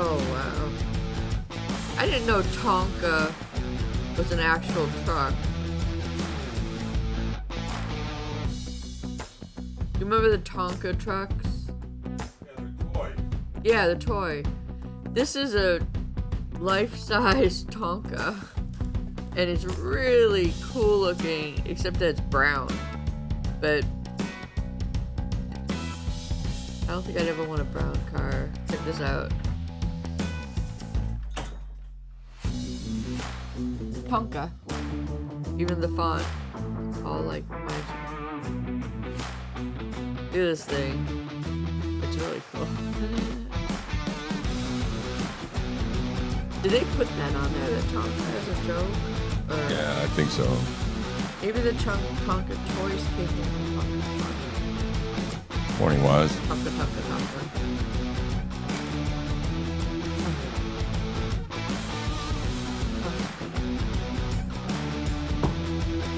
Oh, wow. I didn't know Tonka was an actual truck. You remember the Tonka trucks? Yeah, the toy. Yeah, the toy. This is a life-size Tonka. And it's really cool looking, except that it's brown. But I don't think I'd ever want a brown car. Check this out. Tonka. Even the font. All like magic. Look at this thing. It's really cool. Did they put that on there, the Tonka, as a joke? Or Yeah, I think so. maybe the Tonka toys came from Tonka. Morning was. Tonka.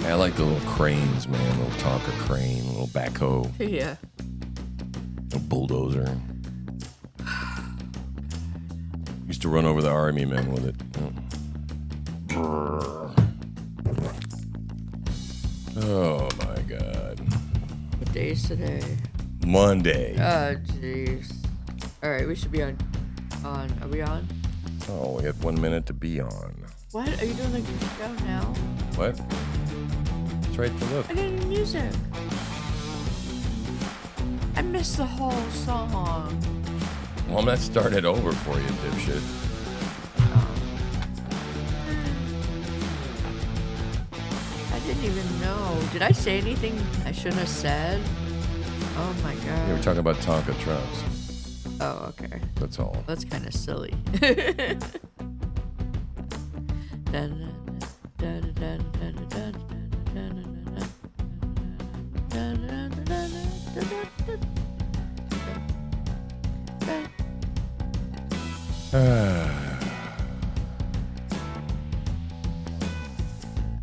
I like the little cranes, man. Little Tonka crane, little backhoe, Yeah. little bulldozer. Used to run over the army men with it. Oh my God. What day is today? Monday. Oh, jeez. All right, we should be on. Are we on? Oh, we have 1 minute to be on. What? Are you doing the countdown now? What? It's right to look. I didn't need music. I missed the whole song. Well, I'm not starting it over for you, dipshit. I didn't even know. Did I say anything I shouldn't have said? Oh my god. We were talking about Tonka trucks. Oh, okay. That's all. That's kind of silly.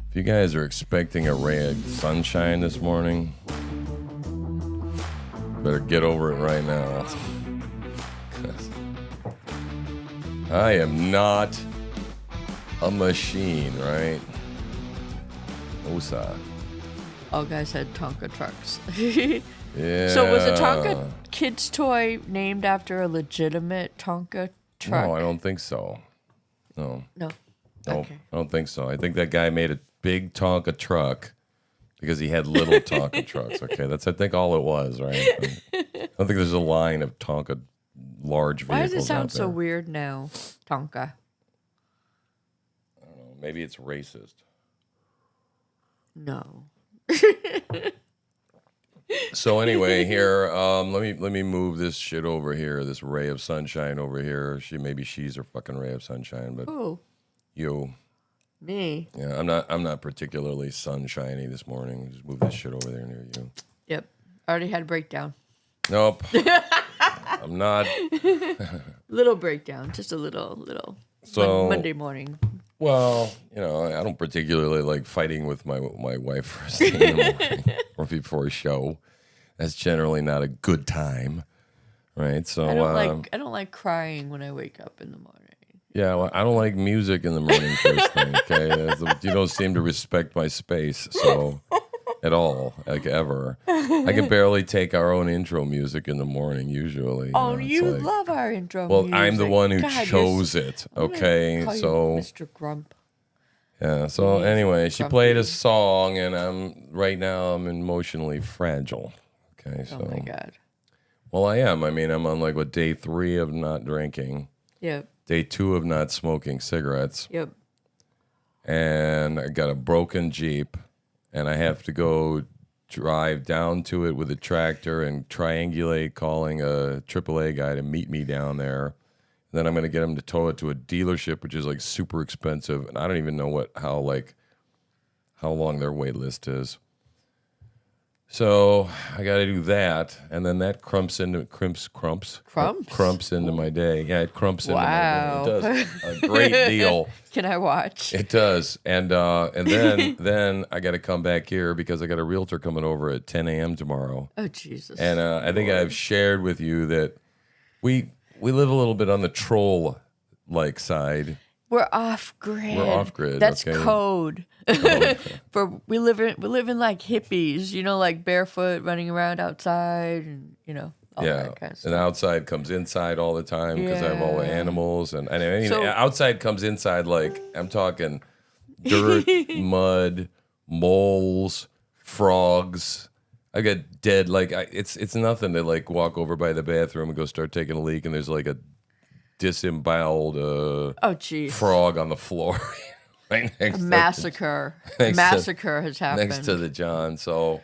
If you guys are expecting a ray of sunshine this morning, better get over it right now. 'Cause I am not a machine, right? Osa. All guys had Tonka trucks. Yeah. So was a Tonka kid's toy named after a legitimate Tonka truck? No, I don't think so. No. No. No, Okay. I don't think so. I think that guy made a big Tonka truck because he had little Tonka trucks. Okay, that's I think all it was, right? I don't think there's a line of Tonka large vehicles. Why does it sound out so there. weird now? Tonka. Maybe it's racist. No. So anyway, here, let me move this shit over here. This ray of sunshine over here. Maybe she's her fucking ray of sunshine, but Oh, you, me. yeah, I'm not particularly sunshiny this morning. Just move this shit over there near you. Yep. I already had a breakdown. Nope, I'm not. Little breakdown. Just a little. So Monday morning. Well, you know, I don't particularly like fighting with my wife first thing in the morning or before a show. That's generally not a good time, right? So I don't like crying when I wake up in the morning. yeah, well, I don't like music in the morning first thing. Okay, you don't seem to respect my space so at all, like ever. I can barely take our own intro music in the morning usually. Oh, it's you like- love our intro Well, music. I'm the one who God, chose it. I'm gonna Okay, call you so. Mr. Grump. Yeah, so Yeah, anyway, she grumpy. played a song, and right now I'm emotionally fragile. Okay, so. Oh my god. Well, I am. I mean, I'm on like day 3 of not drinking, Yep. day 2 of not smoking cigarettes, Yep. and I got a broken Jeep, and I have to go drive down to it with a tractor and triangulate, calling a AAA guy to meet me down there. Then I'm going to get him to tow it to a dealership, which is like super expensive. And I don't even know how long their wait list is. So I got to do that. And then that crumps into my day. Yeah, it crumps into my Wow. day. It does a great deal. Can I watch? It does. And then I got to come back here because I got a realtor coming over at 10 a.m. tomorrow. Oh Jesus. And I think I've shared with you that we we live a little bit on the troll-like side. We're off grid. We're off grid. That's okay. code. Code. For we live in like hippies, like barefoot, running around outside, and all Yeah, that kind of and stuff. outside comes inside all the time because I have all the Yeah. animals, and I mean, So- outside comes inside. Like I'm talking dirt, mud, moles, frogs. I got dead. Like it's nothing to like walk over by the bathroom and go start taking a leak, and there's like a disemboweled Oh, jeez. frog on the floor right next A to massacre. Next to- Massacre has happened. next to the John. So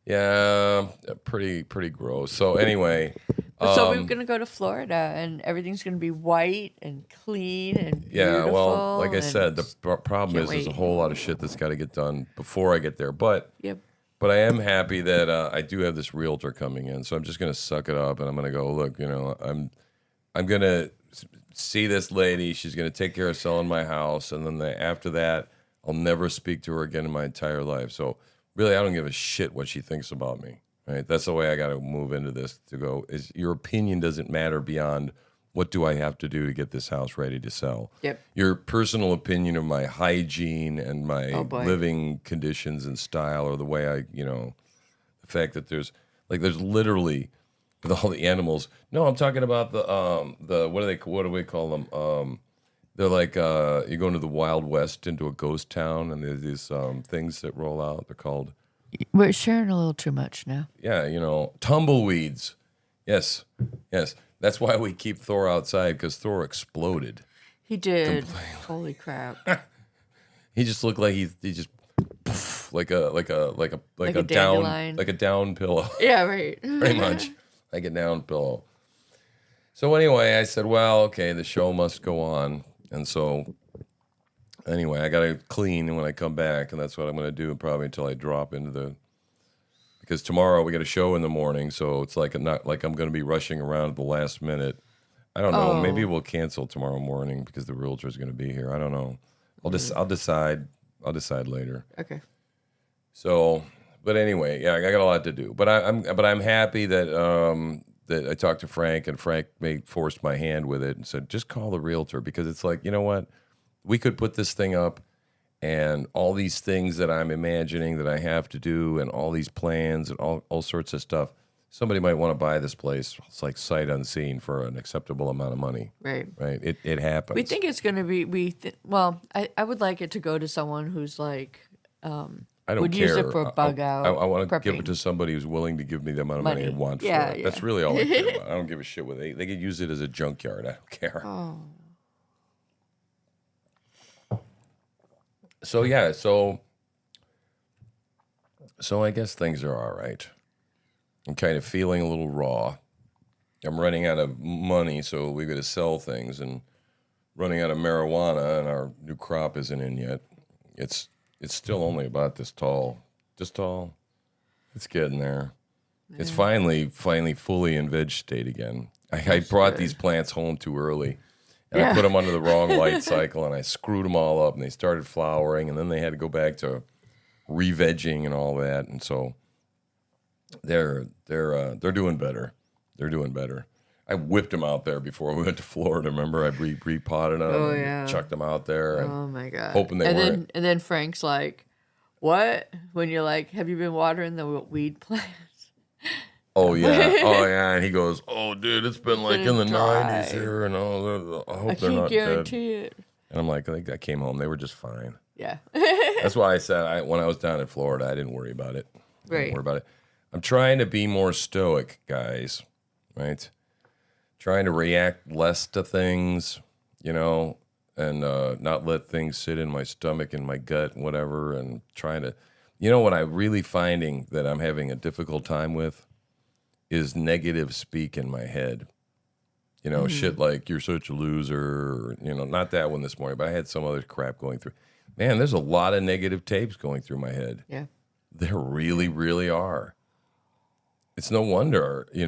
yeah, pretty gross. So anyway. So we're gonna go to Florida, and everything's gonna be white and clean and Yeah, beautiful. well, like I and- said, the problem Can't is there's a wait. whole lot of shit that's got to get done before I get there. But Yep. I am happy that I do have this realtor coming in, so I'm just gonna suck it up and I'm gonna go. Look, I'm gonna see this lady. She's gonna take care of selling my house, and then after that, I'll never speak to her again in my entire life. So really, I don't give a shit what she thinks about me. Right? That's the way I got to move into this. To go is your opinion doesn't matter beyond what do I have to do to get this house ready to sell. Yep. Your personal opinion of my hygiene and my Oh, boy. living conditions and style, or the way the fact that there's literally with all the animals. No, I'm talking about the what do we call them? They're like you go into the Wild West into a ghost town, and there's these things that roll out. They're called We're sharing a little too much now. tumbleweeds. Yes. That's why we keep Thor outside, because Thor exploded. He did. Holy crap. He just looked like he just poof, like a down dandelion. like a down pillow. Yeah, right. Pretty much like a down pillow. So anyway, I said, well, okay, the show must go on. And so anyway, I got to clean when I come back, and that's what I'm going to do probably until I drop into because tomorrow we got a show in the morning, so it's not like I'm going to be rushing around at the last minute. I don't know. Oh. Maybe we'll cancel tomorrow morning because the realtor's going to be here. I don't know. I'll decide. I'll decide later. Okay. So, but anyway, yeah, I got a lot to do. But I'm happy that that I talked to Frank, and Frank forced my hand with it and said, just call the realtor, because it's like, you know what? We could put this thing up, and all these things that I'm imagining that I have to do, and all these plans and all sorts of stuff. Somebody might want to buy this place. It's like sight unseen for an acceptable amount of money. Right. Right? It happens. We think it's going to be, I would like it to go to someone who's like, I don't would care. use it for bug out. I want to give prepping. it to somebody who's willing to give me the amount of money I Money. want Yeah, for it. yeah. That's really all I care about. I don't give a shit what they could use it as a junkyard. I don't care. Oh. So yeah, so I guess things are all right. I'm kind of feeling a little raw. I'm running out of money, so we got to sell things, and running out of marijuana, and our new crop isn't in yet. It's still only about this tall. This tall. It's getting there. It's finally fully in veg state again. I brought these plants home too early, and I put them under the wrong light cycle, and I screwed them all up, and they started flowering, and then they had to go back to re-vegging and all that, and so they're doing better. They're doing better. I whipped them out there before we went to Florida. Remember, I repotted them Oh, and yeah. chucked them out there. And, Oh my god! hoping they and weren't. then Frank's like, "What?" When you're like, "Have you been watering the weed plants?" oh yeah, and he goes, "Oh dude, it's been like in the Dry. 90s here, and all. I hope I they're can't not dead." guarantee it. And I'm like, I came home, they were just fine. Yeah. That's why I said when I was down in Florida, I didn't worry about it. I Right. didn't worry about it. I'm trying to be more stoic, guys. Right? Trying to react less to things, and not let things sit in my stomach and my gut and whatever, and trying to, what I'm really finding that I'm having a difficult time with is negative speak in my head. Shit like, you're such a loser, or, not that one this morning, but I had some other crap going through. Man, there's a lot of negative tapes going through my head. Yeah. There really, really are. It's no wonder, I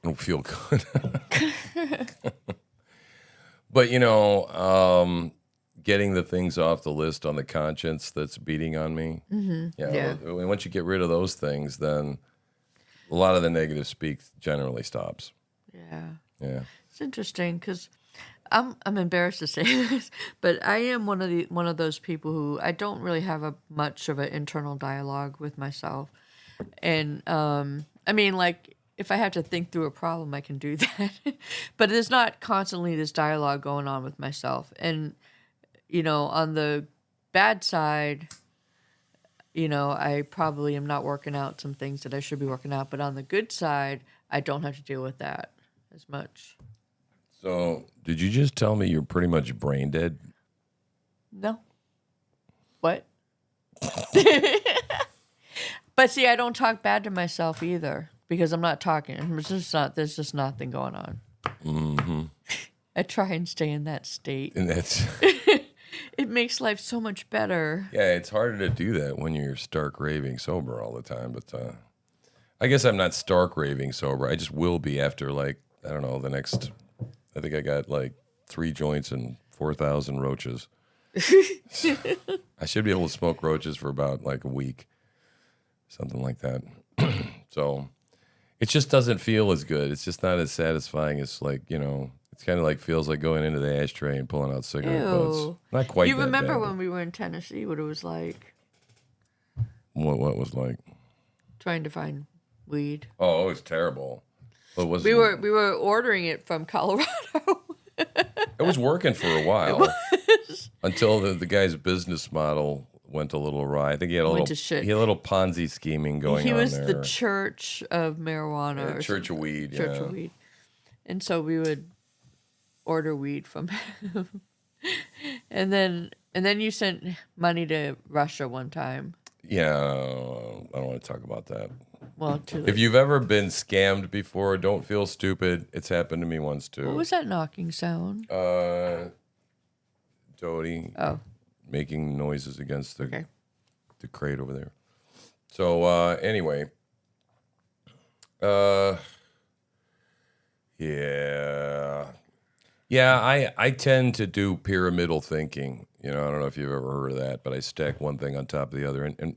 don't feel good. But, getting the things off the list on the conscience that's beating on me. Yeah. Once you get rid of those things, then a lot of the negative speak generally stops. Yeah. Yeah. It's interesting because I'm embarrassed to say this, but I am one of those people who I don't really have much of an internal dialogue with myself. And I mean, like, if I have to think through a problem, I can do that. But there's not constantly this dialogue going on with myself. And, on the bad side, I probably am not working out some things that I should be working out. But on the good side, I don't have to deal with that as much. So, did you just tell me you're pretty much brain dead? No. What? But see, I don't talk bad to myself either because I'm not talking. There's just nothing going on. Mm-hmm. I try and stay in that state. And that's... It makes life so much better. Yeah, it's harder to do that when you're stark raving sober all the time. But I guess I'm not stark raving sober. I just will be after, like, I don't know, the next... I think I got, like, 3 joints and 4,000 roaches. I should be able to smoke roaches for about, like, a week. Something like that. So it just doesn't feel as good. It's just not as satisfying as, like, it's kind of like feels like going into the ashtray and pulling out cigarette butts. Not quite. You that remember bad, when we were in Tennessee, what it was like? What was like? Trying to find weed. Oh, it was terrible. But we were ordering it from Colorado. It was working for a while until the guy's business model went a little awry. I think he had a little Ponzi scheming going on there. He was the Church of Marijuana. Yeah, Church of Weed. Church of Weed. And so we would order weed from him. and then you sent money to Russia one time. Yeah, I don't want to talk about that. Well, too late. If you've ever been scammed before, don't feel stupid. It's happened to me once too. What was that knocking sound? Jody. Oh. Making noises against the crate over there. So anyway, I tend to do pyramidal thinking. I don't know if you've ever heard of that, but I stack one thing on top of the other, and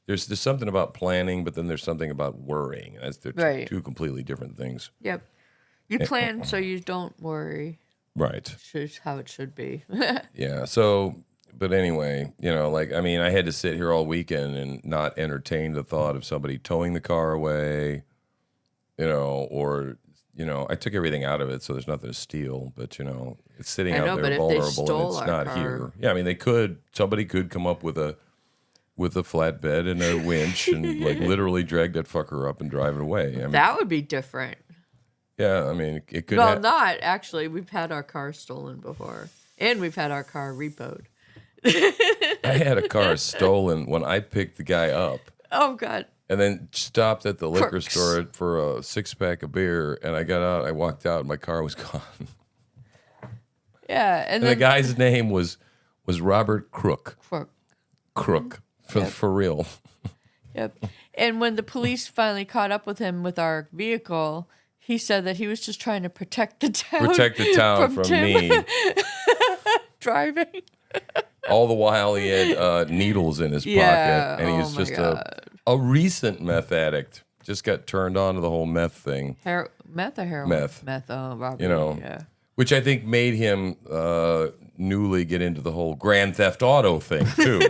there's something about planning, but then there's something about worrying. That's two completely different things. Yep, you plan so you don't worry. Right. It's how it should be. Yeah. So. But anyway, I had to sit here all weekend and not entertain the thought of somebody towing the car away, or, I took everything out of it, so there's nothing to steal. But, it's sitting out there vulnerable and it's not here. Yeah, I mean, somebody could come up with a flatbed and a winch and, like, literally drag that fucker up and drive it away. I mean, that would be different. Yeah, I mean, it could. Well, not actually. We've had our car stolen before, and we've had our car repoed. I had a car stolen when I picked the guy up. Oh, God. And then stopped at the liquor store for a 6-pack of beer. And I got out, I walked out, and my car was gone. Yeah. And then the guy's name was Robert Crook. Crook. For real. Yep. And when the police finally caught up with him with our vehicle, he said that he was just trying to protect the town. From me. Driving. All the while he had needles in his pocket, and he was just a recent meth addict. Just got turned on to the whole meth thing. Meth or heroin? Meth. Meth, Robert. Yeah. Which I think made him newly get into the whole Grand Theft Auto thing, too.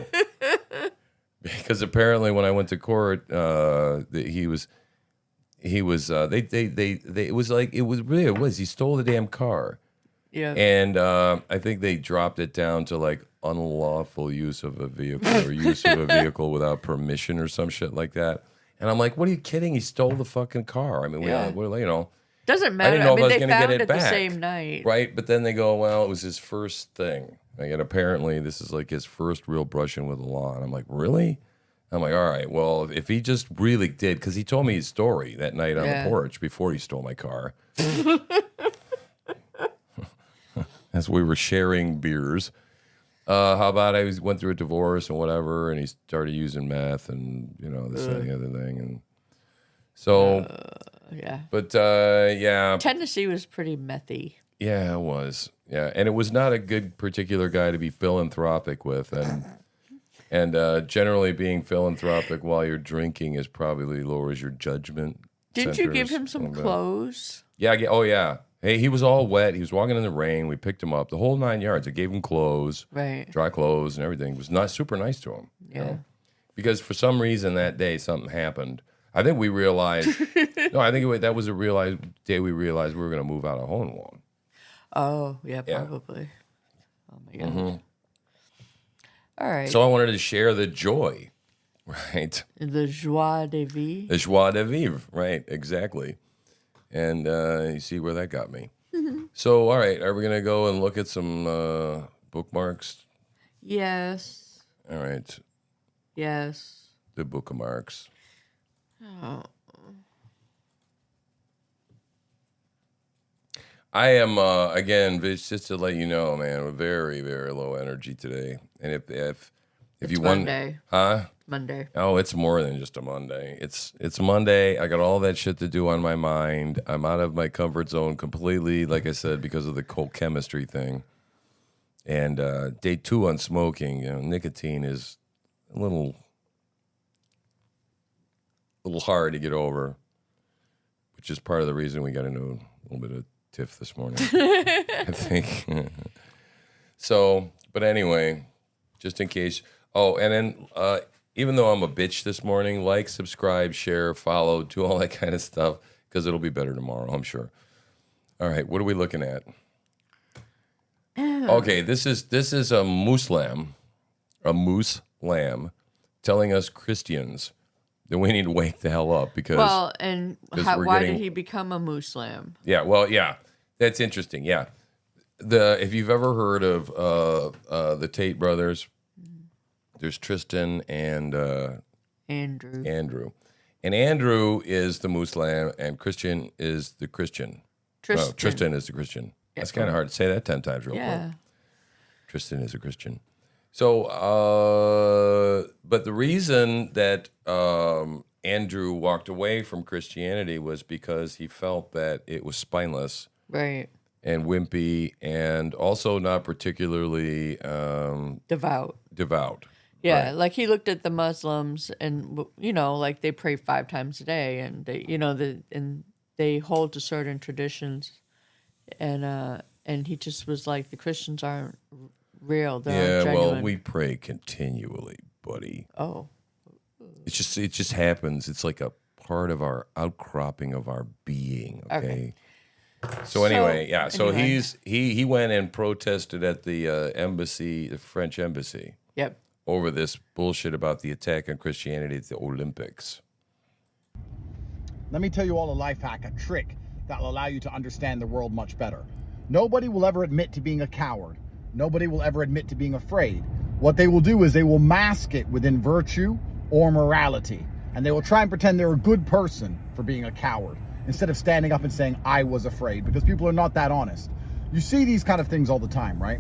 Because apparently when I went to court, he was he stole the damn car. Yeah. And I think they dropped it down to like unlawful use of a vehicle or use of a vehicle without permission or some shit like that. And I'm like, what are you kidding? He stole the fucking car. I mean, doesn't matter. I didn't know if I was they going to found get it it back. the same night. Right. But then they go, well, it was his first thing. Like, and apparently this is like his first real brushing with the law. And I'm like, really? I'm like, all right, well, if he just really did, because he told me his story that night on the porch before he stole my car. As we were sharing beers. How about I went through a divorce and whatever, and he started using meth and, this and the other thing. And so, yeah. But, yeah. Tennessee was pretty methy. Yeah, it was. Yeah, and it was not a good particular guy to be philanthropic with. And generally being philanthropic while you're drinking is probably lowers your judgment. Did you give him some clothes? Yeah. Oh, yeah. Hey, he was all wet. He was walking in the rain. We picked him up, the whole 9 yards. I gave him clothes, Right. dry clothes, and everything. It was not super nice to him. Yeah. Because for some reason that day something happened. I think we realized. No, I think that was a day we realized we were going to move out of Hohenwald. Oh, yeah, Yeah. probably. Oh my god. All right. So I wanted to share the joy, right? The joie de vivre. The joie de vivre, right? Exactly. And you see where that got me. So, all right, are we going to go and look at some bookmarks? Yes. All right, Yes. the bookmarks. Oh. I am again, Vish, just to let you know, man, we're very, very low energy today. And if It's you want, Monday. huh? Monday. Oh, it's more than just a Monday. It's Monday. I got all that shit to do on my mind. I'm out of my comfort zone completely, like I said, because of the cold chemistry thing. And day 2 on smoking, nicotine is a little hard to get over, which is part of the reason we got into a little bit of tiff this morning, I think. So, but anyway, just in case. Oh, and then even though I'm a bitch this morning, like, subscribe, share, follow, do all that kind of stuff, because it'll be better tomorrow, I'm sure. All right, what are we looking at? Okay, this is a moose lamb telling us Christians that we need to wake the hell up because and 'cause we're why getting- did he become a moose lamb? yeah, that's interesting. Yeah, if you've ever heard of the Tate brothers, there's Tristan and Andrew. And Andrew is the moose lamb, and Christian is the Christian. Tristan is the Christian. That's kind of hard to say that 10 times real quick. Yeah. Tristan is a Christian. So, but the reason that Andrew walked away from Christianity was because he felt that it was spineless Right. and wimpy and also not particularly Devout. devout. Yeah, Right. like he looked at the Muslims, and like they pray 5 times a day, and they hold to certain traditions, and he just was like, the Christians aren't real. They're Yeah, genuine. well, we pray continually, buddy. Oh, It just happens. It's like a part of our outcropping of our being. Okay. So anyway, yeah. So anyway. he went and protested at the embassy, the French embassy, yep. over this bullshit about the attack on Christianity at the Olympics. Let me tell you all a life hack, a trick that will allow you to understand the world much better. Nobody will ever admit to being a coward. Nobody will ever admit to being afraid. What they will do is they will mask it within virtue or morality. And they will try and pretend they're a good person for being a coward, instead of standing up and saying, I was afraid, because people are not that honest. You see these kind of things all the time, right?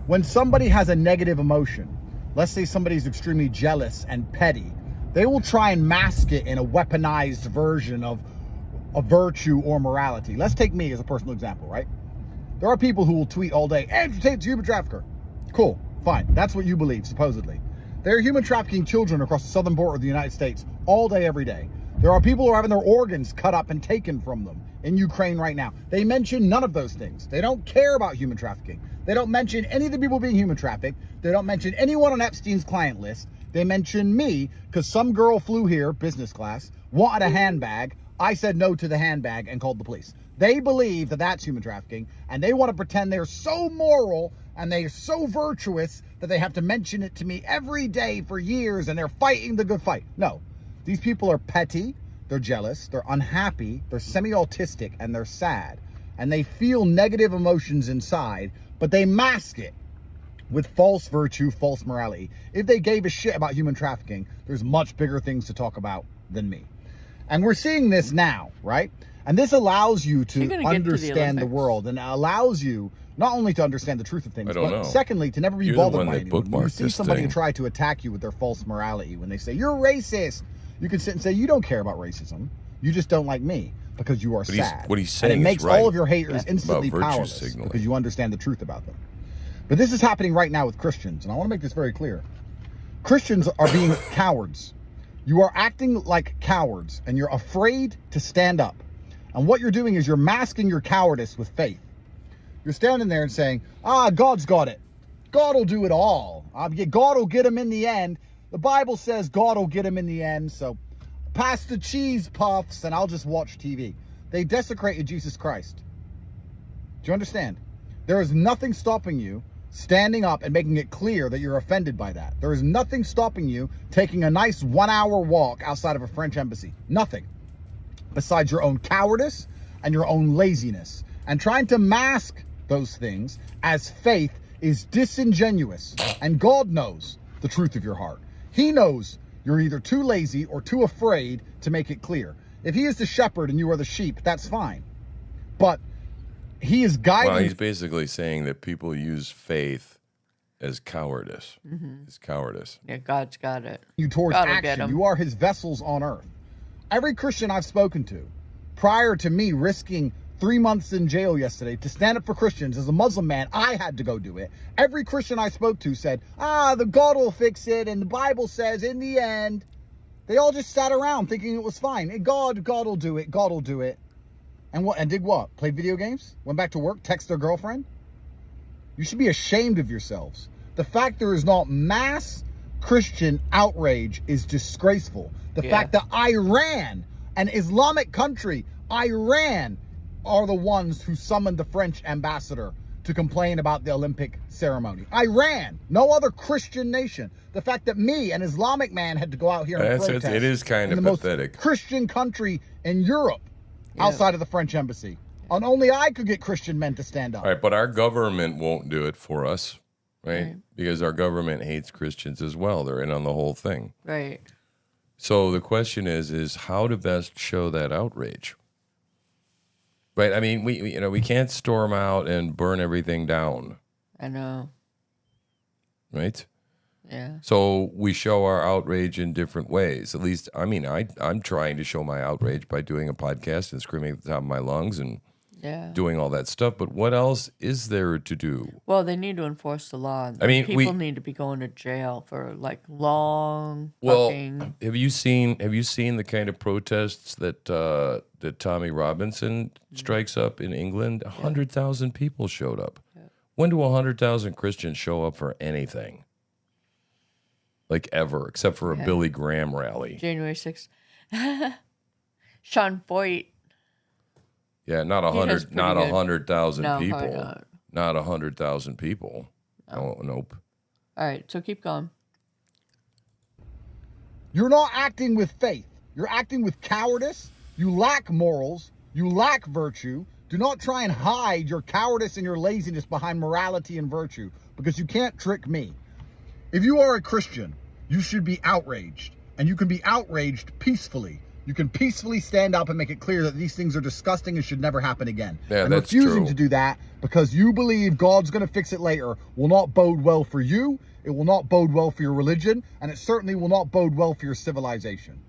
When somebody has a negative emotion, let's say somebody's extremely jealous and petty, they will try and mask it in a weaponized version of a virtue or morality. Let's take me as a personal example, right? There are people who will tweet all day, Andrew Tate's a human trafficker. Cool, fine. That's what you believe, supposedly. They're human trafficking children across the southern border of the United States all day, every day. There are people who are having their organs cut up and taken from them in Ukraine right now. They mention none of those things. They don't care about human trafficking. They don't mention any of the people being human trafficked. They don't mention anyone on Epstein's client list. They mention me because some girl flew here, business class, wanted a handbag. I said no to the handbag and called the police. They believe that that's human trafficking, and they want to pretend they're so moral and they're so virtuous that they have to mention it to me every day for years, and they're fighting the good fight. No, these people are petty, they're jealous, they're unhappy, they're semi-autistic, and they're sad. And they feel negative emotions inside, but they mask it with false virtue, false morality. If they gave a shit about human trafficking, there's much bigger things to talk about than me. And we're seeing this now, right? And this allows you to understand the world, and allows you not only to understand the truth of things, but secondly, to never be bothered by anyone. When you see somebody try to attack you with their false morality, when they say, you're racist, you can sit and say, you don't care about racism. You just don't like me because you are sad. What he's saying and it makes is right all of your haters instantly powerless because you understand the truth about them. But this is happening right now with Christians, and I want to make this very clear. Christians are being cowards. You are acting like cowards, and you're afraid to stand up. And what you're doing is you're masking your cowardice with faith. You're standing there and saying, God's got it. God will do it all. God will get him in the end. The Bible says God will get him in the end. So pass the cheese puffs and I'll just watch TV. They desecrated Jesus Christ. Do you understand? There is nothing stopping you standing up and making it clear that you're offended by that. There is nothing stopping you taking a nice 1 hour walk outside of a French embassy. Nothing. Besides your own cowardice and your own laziness. And trying to mask those things as faith is disingenuous. And God knows the truth of your heart. He knows you're either too lazy or too afraid to make it clear. If he is the shepherd and you are the sheep, that's fine. But he is guiding. Well, he's basically saying that people use faith as cowardice. It's cowardice. Yeah, God's got it. You towards God will get action. 'em. You are his vessels on earth. Every Christian I've spoken to, prior to me risking 3 months in jail yesterday to stand up for Christians as a Muslim man, I had to go do it. Every Christian I spoke to said, the God will fix it, and the Bible says in the end. They all just sat around thinking it was fine. And God will do it. God will do it. And what? And did what? Played video games? Went back to work? Text their girlfriend? You should be ashamed of yourselves. The fact there is not mass Christian outrage is disgraceful. The fact that Iran, an Islamic country, Iran, are the ones who summoned the French ambassador to complain about the Olympic ceremony. Iran, no other Christian nation. The fact that me, an Islamic man, had to go out here and protest. It is kind in of the pathetic. most Christian country in Europe, outside of the French embassy. And only I could get Christian men to stand up. All right, but our government won't do it for us, right? Because our government hates Christians as well. They're in on the whole thing. Right. So the question is how to best show that outrage. Right? I mean, we can't storm out and burn everything down, I know. right? Yeah. So we show our outrage in different ways. At least, I mean, I'm trying to show my outrage by doing a podcast and screaming at the top of my lungs and Yeah. doing all that stuff. But what else is there to do? Well, they need to enforce the law. I mean, people need to be going to jail for like long Well, fucking. have you seen the kind of protests that that Tommy Robinson strikes up in England? 100,000 people showed up. When do 100,000 Christians show up for anything? Like ever, except for a Billy Graham rally. January 6th. Sean Foyt. Yeah, not does 100, pretty not good. 100,000 No, people. probably not. Not 100,000 people. Oh, nope. All right, so keep going. You're not acting with faith. You're acting with cowardice. You lack morals. You lack virtue. Do not try and hide your cowardice and your laziness behind morality and virtue, because you can't trick me. If you are a Christian, you should be outraged, and you can be outraged peacefully. You can peacefully stand up and make it clear that these things are disgusting and should never happen again. Yeah, and that's refusing true. to do that because you believe God's going to fix it later will not bode well for you. It will not bode well for your religion, and it certainly will not bode well for your civilization.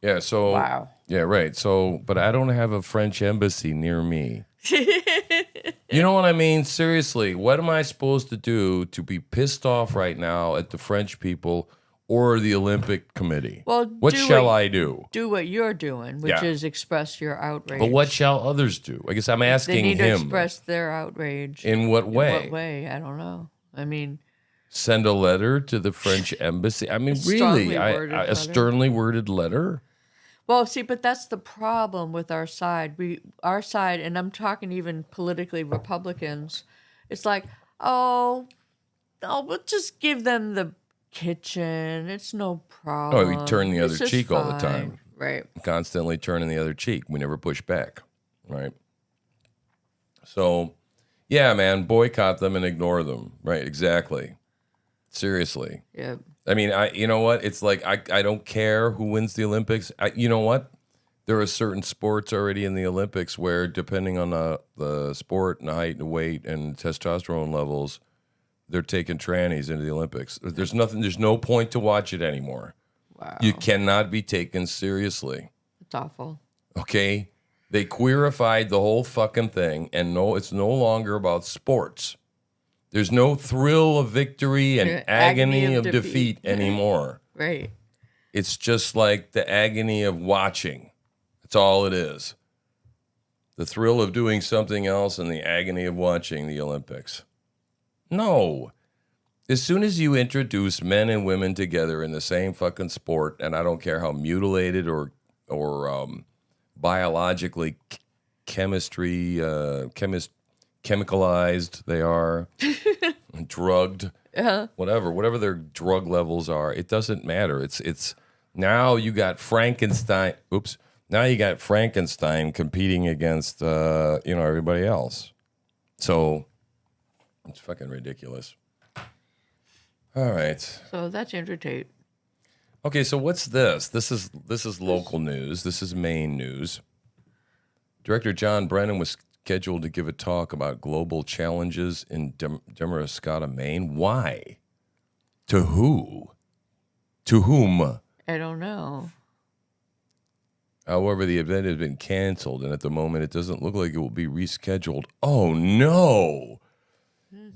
Yeah, so Wow. Yeah, right. So, but I don't have a French embassy near me. You know what I mean? Seriously, what am I supposed to do to be pissed off right now at the French people or the Olympic Committee? Well, what do shall what- I do? Do what you're doing, which Yeah. is express your outrage. But what shall others do? I guess I'm They asking need to him. express their outrage. In what way? What way? I don't know. I mean, Send a letter to the French embassy? I mean, strongly really? worded A letter. sternly worded letter? well, see, but that's the problem with our side. Our side, and I'm talking even politically Republicans. It's like, we'll just give them the kitchen. It's no problem. Oh, we turn the It's other just cheek all the fine." time. Right. Constantly turning the other cheek. We never push back, right? So, yeah, man, boycott them and ignore them. Right, exactly. Seriously. Yeah. I mean, you know what? It's like I don't care who wins the Olympics. You know what? There are certain sports already in the Olympics where, depending on the sport and the height and weight and testosterone levels, they're taking trannies into the Olympics. There's no point to watch it anymore. Wow. You cannot be taken seriously. It's awful. Okay? They queerified the whole fucking thing, and no, it's no longer about sports. There's no thrill of victory and Yeah, agony of defeat anymore. The thrill of doing something else and the agony of watching the Olympics. No. As soon as you introduce men and women together in the same fucking sport, and I don't care how mutilated or biologically chemicalized they are, drugged, whatever their drug levels are, it doesn't matter. It's now you got Frankenstein. Oops. Now you got Frankenstein competing against everybody else. So it's fucking ridiculous. All right. So that's Andrew Tate. Okay, so what's this? This is local news. This is Maine news. Director John Brennan was scheduled to give a talk about global challenges in Damariscotta, Maine. Why? To who? To whom? I don't know. However, the event has been canceled, and at the moment, it doesn't look like it will be rescheduled. Oh, no.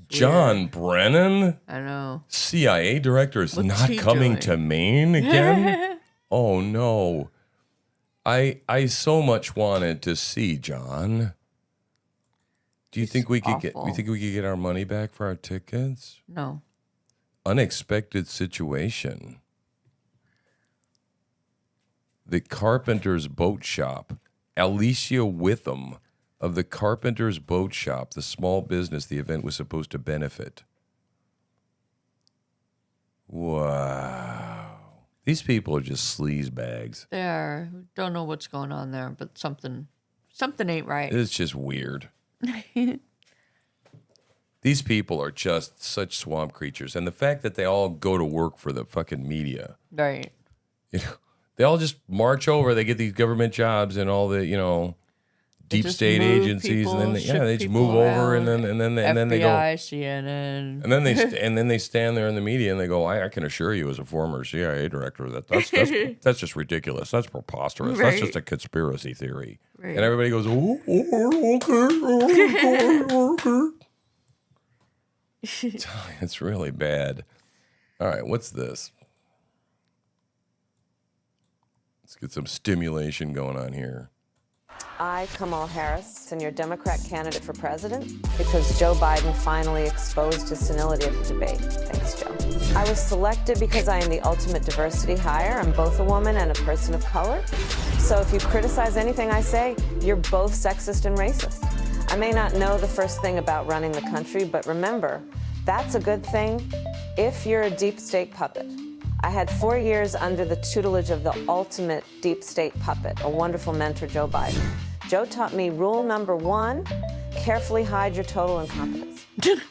John Brennan? I know. CIA director is What's not he coming doing? to Maine again? Oh, no. I so much wanted to see John. Do you think we could get our money back for our tickets? No. Unexpected situation. The Carpenter's Boat Shop, Alicia Witham of the Carpenter's Boat Shop, the small business the event was supposed to benefit. Wow. These people are just sleaze bags. They are. Don't know what's going on there, but something ain't right. It's just weird. These people are just such swamp creatures. And the fact that they all go to work for the fucking media. Right. They all just march over. They get these government jobs and all the, deep just state move agencies, people, and then ship they just people move over, around. and then FBI, they go, CNN. and then they stand there in the media and they go, I can assure you, as a former CIA director, that's just ridiculous. That's preposterous. That's just a conspiracy theory. Right. And everybody goes, okay. It's really bad. All right, what's this? Let's get some stimulation going on here. I, Kamala Harris, am your Democrat candidate for president because Joe Biden finally exposed his senility at the debate. Thanks, Joe. I was selected because I am the ultimate diversity hire. I'm both a woman and a person of color. So if you criticize anything I say, you're both sexist and racist. I may not know the first thing about running the country, but remember, that's a good thing if you're a deep state puppet. I had 4 years under the tutelage of the ultimate deep state puppet, a wonderful mentor, Joe Biden. Joe taught me rule number 1, carefully hide your total incompetence.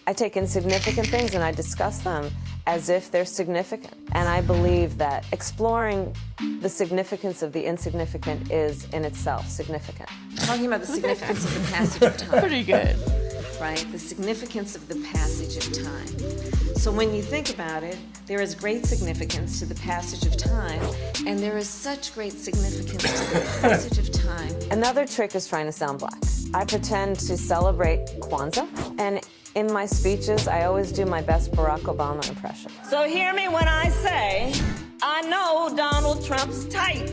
I take insignificant things and I discuss them as if they're significant. And I believe that exploring the significance of the insignificant is in itself significant. Talking about the significance of the passage of time. Pretty good. Right? The significance of the passage of time. So when you think about it, there is great significance to the passage of time, and there is such great significance to the passage of time. Another trick is trying to sound black. I pretend to celebrate Kwanzaa, and in my speeches, I always do my best Barack Obama impression. So hear me when I say, I know Donald Trump's type.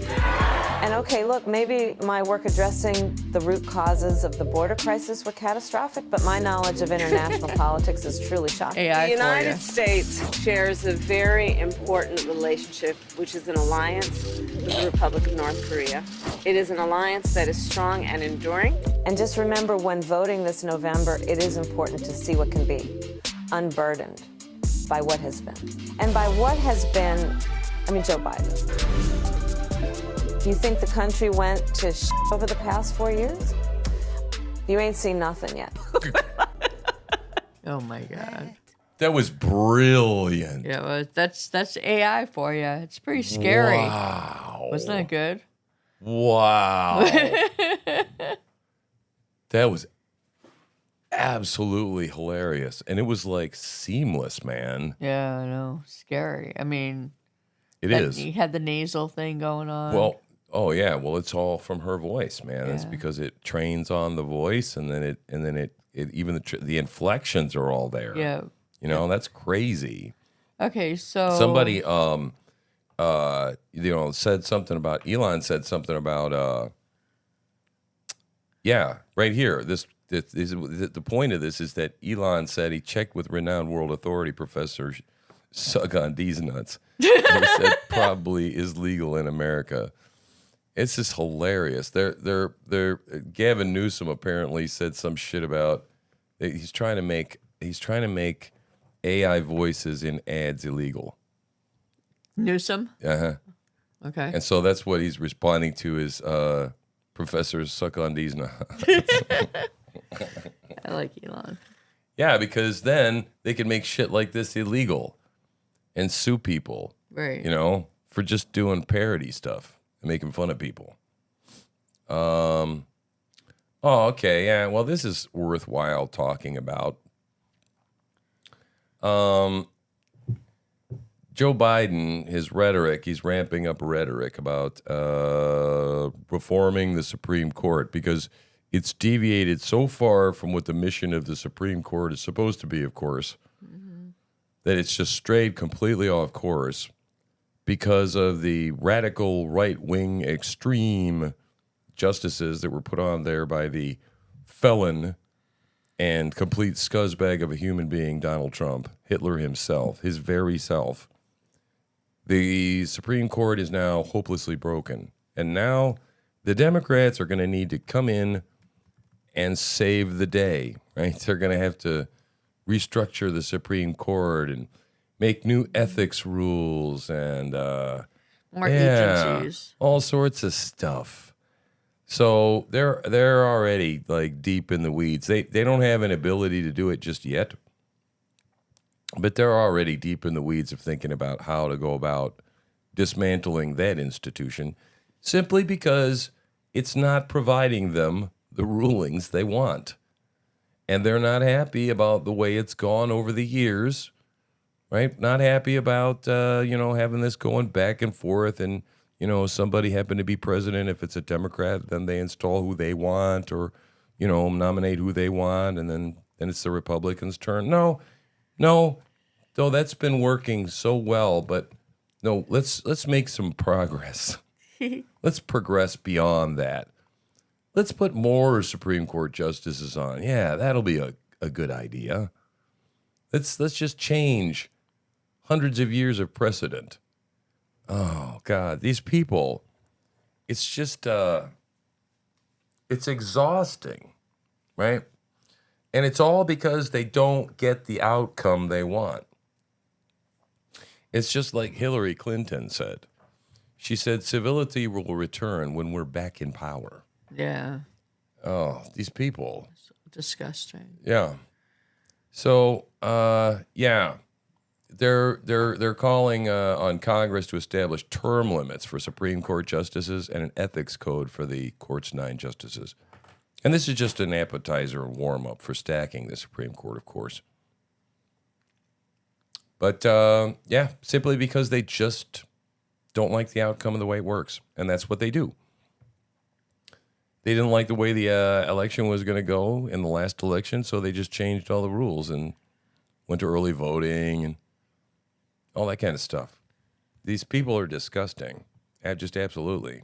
And okay, look, maybe my work addressing the root causes of the border crisis were catastrophic, but my knowledge of international politics is truly shocking. AI The for United you. States shares a very important relationship, which is an alliance with the Republic of North Korea. It is an alliance that is strong and enduring. And just remember, when voting this November, it is important to see what can be, unburdened by what has been. And by what has been, I mean Joe Biden. Do you think the country went to shit over the past 4 years? You ain't seen nothing yet. Oh my God. That was brilliant. Yeah, well, that's AI for you. It's pretty scary. Wow. Wasn't that good? Wow. That was absolutely hilarious. And it was like seamless, man. Yeah, I know. Scary. I mean, It is. You had the nasal thing going on. Well, oh yeah. Well, it's all from her voice, man. It's Yeah. because it trains on the voice, and then it even the inflections are all there. Yeah. That's crazy. Okay, so Somebody said something about Elon said something about Yeah, right here. The point of this is that Elon said he checked with renowned world authority professor Suck on these nuts. He said probably is legal in America. It's just hilarious. They're Gavin Newsom apparently said some shit about he's trying to make AI voices in ads illegal. Newsom. Uh-huh. Okay. And so that's what he's responding to is professors suck on these nuts. I like Elon. Yeah, because then they can make shit like this illegal and sue people, Right. For just doing parody stuff and making fun of people. Oh, okay, yeah. Well, this is worthwhile talking about. Joe Biden, his rhetoric, he's ramping up rhetoric about reforming the Supreme Court because it's deviated so far from what the mission of the Supreme Court is supposed to be, of course, that it's just strayed completely off course because of the radical right-wing extreme justices that were put on there by the felon and complete scuzzbag of a human being, Donald Trump, Hitler himself, his very self. The Supreme Court is now hopelessly broken. And now the Democrats are going to need to come in and save the day, right? They're going to have to restructure the Supreme Court and make new ethics rules and More agencies. all sorts of stuff. So they're already like deep in the weeds. They don't have an ability to do it just yet, but they're already deep in the weeds of thinking about how to go about dismantling that institution simply because it's not providing them the rulings they want. And they're not happy about the way it's gone over the years, right? Not happy about, having this going back and forth and, somebody happen to be president. If it's a Democrat, then they install who they want or, nominate who they want. And then it's the Republicans' turn. No, though that's been working so well. But no, let's make some progress. Let's progress beyond that. Let's put more Supreme Court justices on. Yeah, that'll be a good idea. Let's just change hundreds of years of precedent. Oh, God, these people, it's just, it's exhausting, right? And it's all because they don't get the outcome they want. It's just like Hillary Clinton said. She said, civility will return when we're back in power. Yeah. Oh, these people. Disgusting. Yeah. So, they're calling on Congress to establish term limits for Supreme Court justices and an ethics code for the court's 9 justices. And this is just an appetizer and warm-up for stacking the Supreme Court, of course. But, simply because they just don't like the outcome of the way it works. And that's what they do. They didn't like the way the election was going to go in the last election, so they just changed all the rules and went to early voting and all that kind of stuff. These people are disgusting. Just absolutely.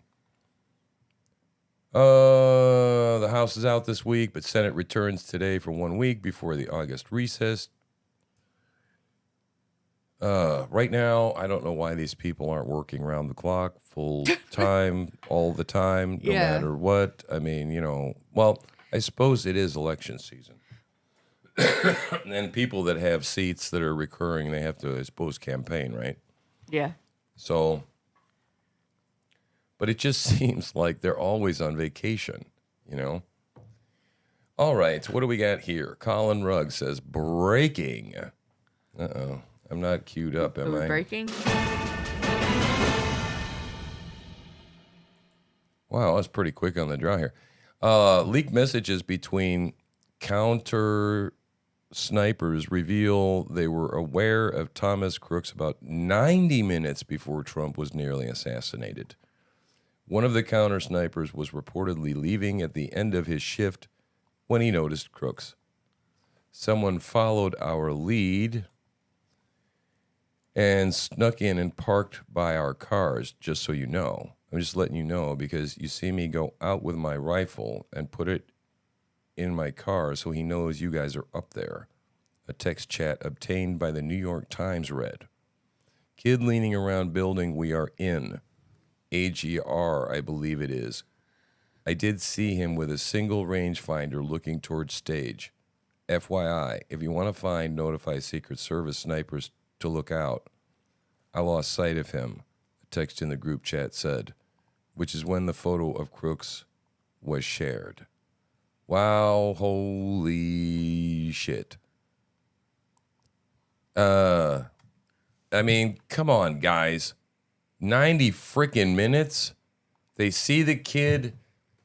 The House is out this week, but Senate returns today for 1 week before the August recess. Right now, I don't know why these people aren't working around the clock, full time, all the time, no matter what. I mean, I suppose it is election season. And people that have seats that are recurring, they have to, I suppose, campaign, right? Yeah. So, but it just seems like they're always on vacation, All right, what do we got here? Colin Rugg says, breaking. Uh-oh. I'm not queued up, am I? Breaking? Wow, that's pretty quick on the draw here. Leaked messages between counter snipers reveal they were aware of Thomas Crooks about 90 minutes before Trump was nearly assassinated. One of the counter snipers was reportedly leaving at the end of his shift when he noticed Crooks. Someone followed our lead and snuck in and parked by our cars, just so you know. I'm just letting you know because you see me go out with my rifle and put it in my car so he knows you guys are up there. A text chat obtained by the New York Times read, "Kid leaning around building we are in. AGR, I believe it is. I did see him with a single rangefinder looking towards stage. FYI, if you want to find, notify Secret Service snipers to look out. I lost sight of him," a text in the group chat said, which is when the photo of Crooks was shared. Wow, holy shit. I mean, come on, guys. 90 freaking minutes. They see the kid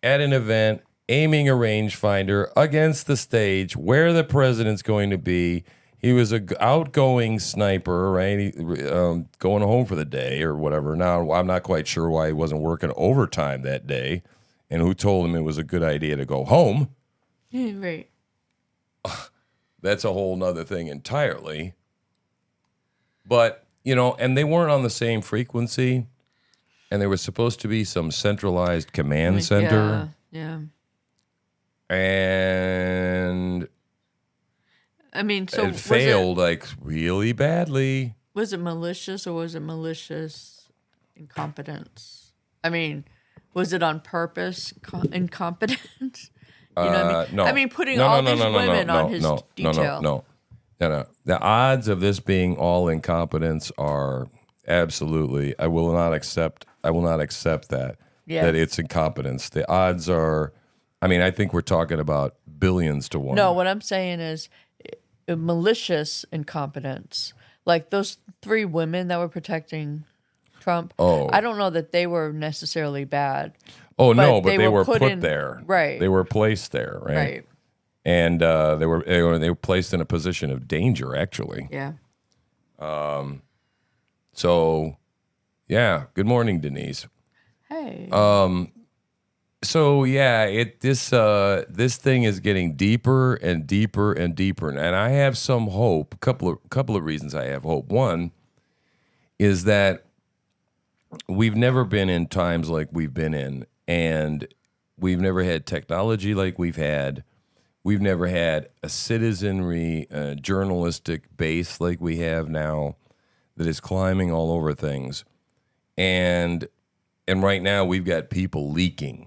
at an event aiming a rangefinder against the stage where the president's going to be. He was a outgoing sniper, right? Going home for the day or whatever. Now, I'm not quite sure why he wasn't working overtime that day and who told him it was a good idea to go home. Right. That's a whole nother thing entirely. But, you know, and they weren't on the same frequency, and there was supposed to be some centralized command center. Yeah. And I mean, so it failed like really badly. Was it malicious or was it malicious incompetence? I mean, was it on purpose incompetence? You know what I mean? No. I mean, putting all these women on his detail. No. The odds of this being all incompetence are absolutely. I will not accept that. Yeah. That it's incompetence. The odds are. I mean, I think we're talking about billions to one. No, what I'm saying is malicious incompetence. Like those 3 women that were protecting Trump. Oh. I don't know that they were necessarily bad. Oh no, but they were put there. Right. They were placed there, right? Right. And they were placed in a position of danger, actually. Yeah. So, yeah. Good morning, Denise. Hey. So yeah, this thing is getting deeper and deeper and deeper, and I have some hope. Couple of reasons I have hope. One is that we've never been in times like we've been in, and we've never had technology like we've had. We've never had a citizenry, journalistic base like we have now that is climbing all over things, and right now we've got people leaking.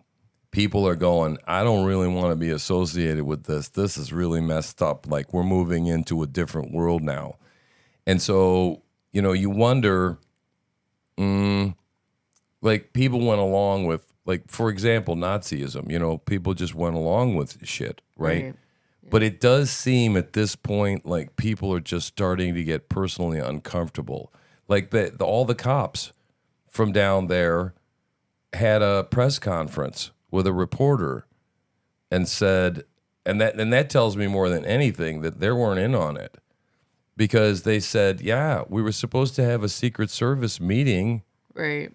People are going, I don't really want to be associated with this. This is really messed up. Like, we're moving into a different world now. And so, you know, you wonder, like, people went along with, like, for example, Nazism. You know, people just went along with shit, right? Right. But it does seem at this point like people are just starting to get personally uncomfortable. Like, all the cops from down there had a press conference with a reporter and said, and that tells me more than anything that they weren't in on it, because they said, yeah, we were supposed to have a Secret Service meeting Right.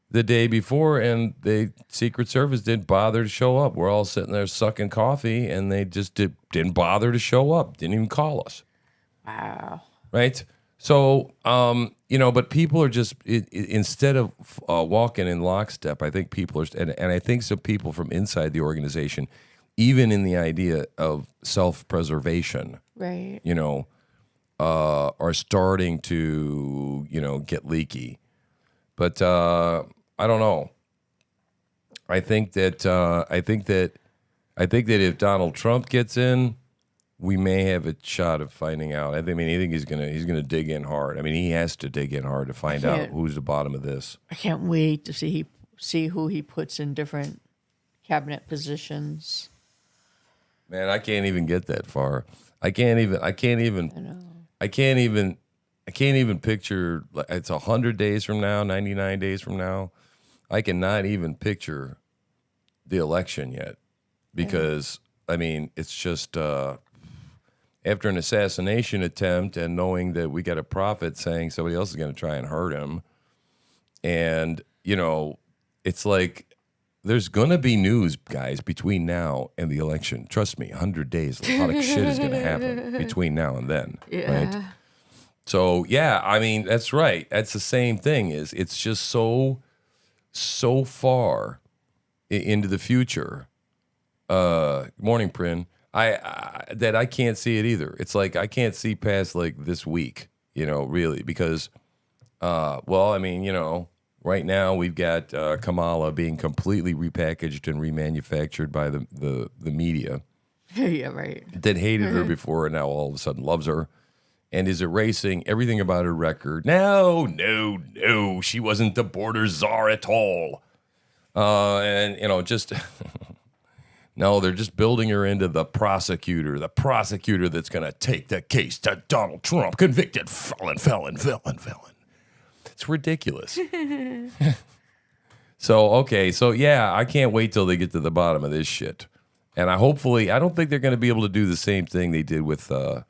the day before, and the Secret Service didn't bother to show up. We're all sitting there sucking coffee, and they just didn't bother to show up, didn't even call us. Wow. Right? So, you know, but people are just, instead of walking in lockstep, I think people are, and I think some people from inside the organization, even in the idea of self-preservation, Right. you know, are starting to, you know, get leaky. But I don't know. I think that if Donald Trump gets in, we may have a shot of finding out. I think he's gonna dig in hard. I mean, he has to dig in hard to find out who's the bottom of this. I can't wait to see who he puts in different cabinet positions. Man, I can't even get that far. I can't even picture. It's 100 days from now, 99 days from now. I cannot even picture the election yet, because I mean, it's just after an assassination attempt and knowing that we got a prophet saying somebody else is going to try and hurt him, and you know, it's like there's going to be news, guys, between now and the election. Trust me, 100 days, a lot of shit is going to happen between now and then. Yeah. Right? So yeah, I mean, that's right. That's the same thing. It's just so so far into the future. Morning, Prin. That I can't see it either. It's like I can't see past like this week, really, because, right now we've got Kamala being completely repackaged and remanufactured by the media Yeah, right. that hated her before and now all of a sudden loves her and is erasing everything about her record. No, she wasn't the border czar at all. Just no, they're just building her into the prosecutor that's going to take the case to Donald Trump, convicted felon. It's ridiculous. So I can't wait till they get to the bottom of this shit. And I don't think they're going to be able to do the same thing they did with the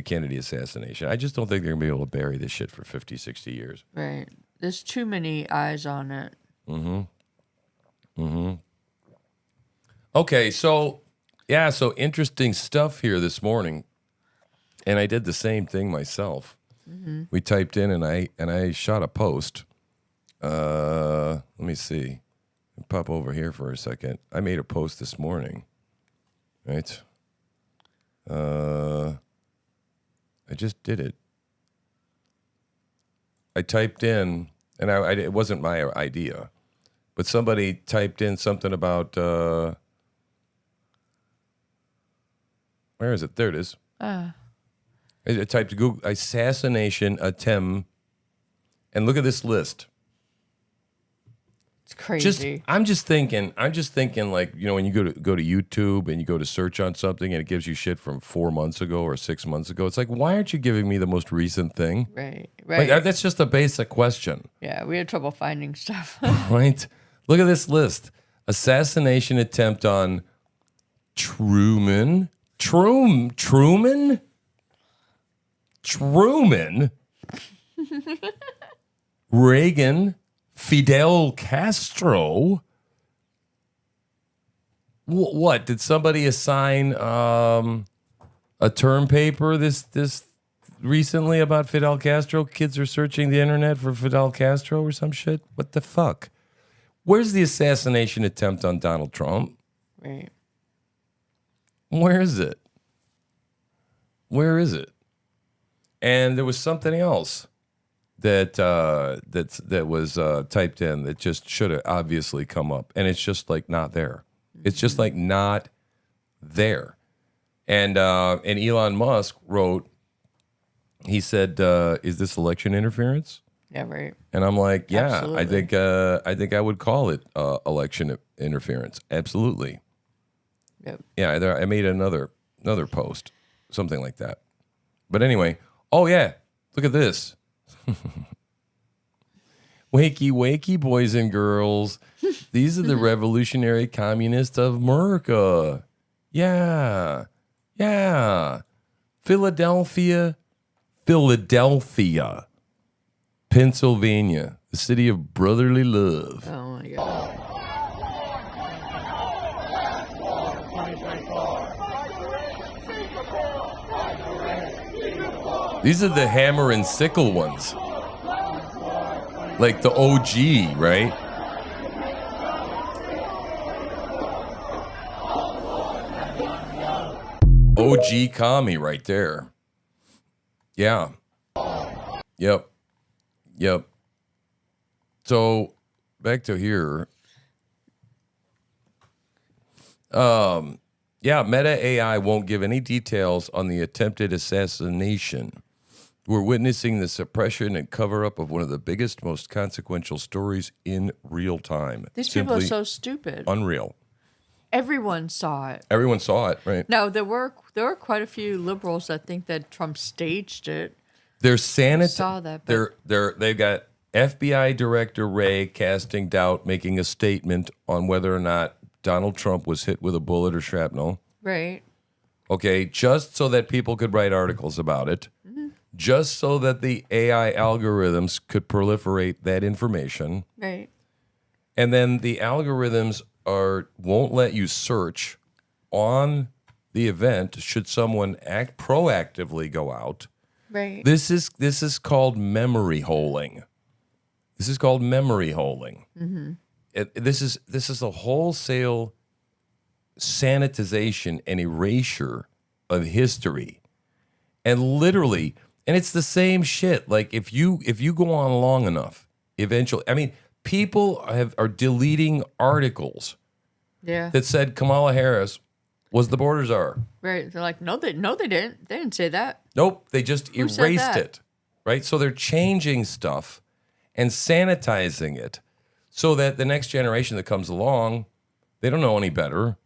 Kennedy assassination. I just don't think they're going to be able to bury this shit for 50, 60 years. Right. There's too many eyes on it. Okay, so interesting stuff here this morning. And I did the same thing myself. We typed in and I shot a post. Let me see. Pop over here for a second. I made a post this morning. Right? I just did it. I typed in, and it wasn't my idea, but somebody typed in something about, where is it? There it is. I typed Google assassination attempt, and look at this list. It's crazy. I'm just thinking like, when you go to YouTube and you go to search on something and it gives you shit from 4 months ago or 6 months ago. It's like, why aren't you giving me the most recent thing? Right. Like, that's just a basic question. Yeah, we had trouble finding stuff. Right? Look at this list. Assassination attempt on Truman. Reagan. Fidel Castro. What? Did somebody assign a term paper this recently about Fidel Castro? Kids are searching the internet for Fidel Castro or some shit? What the fuck? Where's the assassination attempt on Donald Trump? Right. Where is it? And there was something else that was typed in that just should have obviously come up, and it's just like not there. It's just like not there. And Elon Musk wrote, he said, "Is this election interference?" Yeah, right. And I'm like, yeah, Absolutely. I think I would call it election interference. Absolutely. Yep. Yeah, I made another post, something like that. But anyway, oh yeah, look at this. Wakey, boys and girls. These are the revolutionary communists of America. Yeah. Philadelphia, Pennsylvania, the city of brotherly love. Oh my God. These are the hammer and sickle ones. Like the OG, right? OG commie right there. Yeah. Yep. So back to here. Meta AI won't give any details on the attempted assassination. We're witnessing the suppression and cover-up of one of the biggest, most consequential stories in real time. These people are so stupid. Unreal. Everyone saw it. Everyone saw it, right? Now there were quite a few liberals that think that Trump staged it. They're Saw that, but- they've got FBI Director Wray casting doubt, making a statement on whether or not Donald Trump was hit with a bullet or shrapnel. Right. Okay, just so that people could write articles about it. Mm-hmm. Just so that the AI algorithms could proliferate that information. Right. And then the algorithms won't let you search on the event should someone proactively go out. Right. This is called memory holing. This is called memory holding. This is a wholesale sanitization and erasure of history, and literally, and it's the same shit. Like if you go on long enough, eventually, I mean, people are deleting articles Yeah. that said Kamala Harris was the border czar. Right. They're like, no, they didn't. They didn't say that. Nope, they just Who said erased that? it. Right? So they're changing stuff and sanitizing it so that the next generation that comes along, they don't know any better.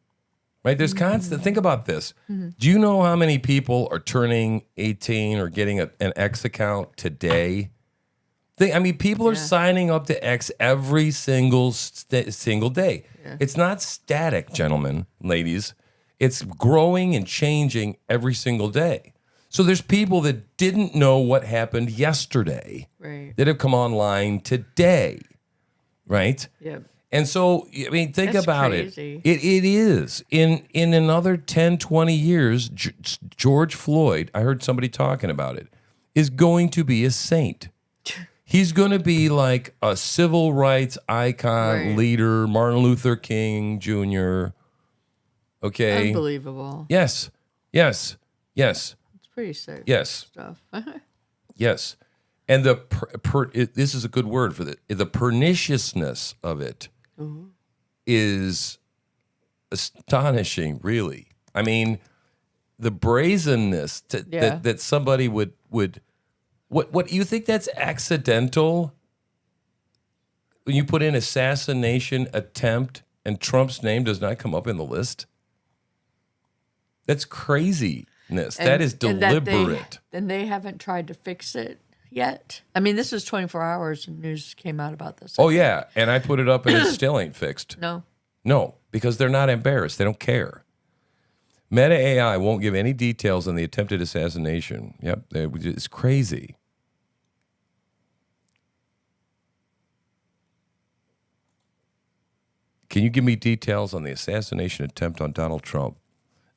Right? There's constant, think about this. Do you know how many people are turning 18 or getting an X account today? I mean, people are signing up to X every single day. It's not static, gentlemen, ladies. It's growing and changing every single day. So there's people that didn't know what happened yesterday Right. that have come online today, right? Yep. And so, I mean, think That's about crazy. it. It is. In another 10, 20 years, George Floyd, I heard somebody talking about it, is going to be a saint. He's going to be like a civil rights icon, Right. leader, Martin Luther King Jr. Okay? Unbelievable. Yes. Yes. Yes. It's pretty sick Yes. stuff. Yes. And this is a good word for the perniciousness of it is astonishing, really. I mean, the brazenness that somebody would what you think that's accidental when you put in assassination attempt and Trump's name does not come up in the list? That's craziness. That is and that deliberate. And they haven't tried to fix it yet. I mean, this is 24 hours and news came out about this. Oh, yeah. And I put it up and it still ain't fixed. No. No, because they're not embarrassed. They don't care. Meta AI won't give any details on the attempted assassination. Yep, it's crazy. Can you give me details on the assassination attempt on Donald Trump?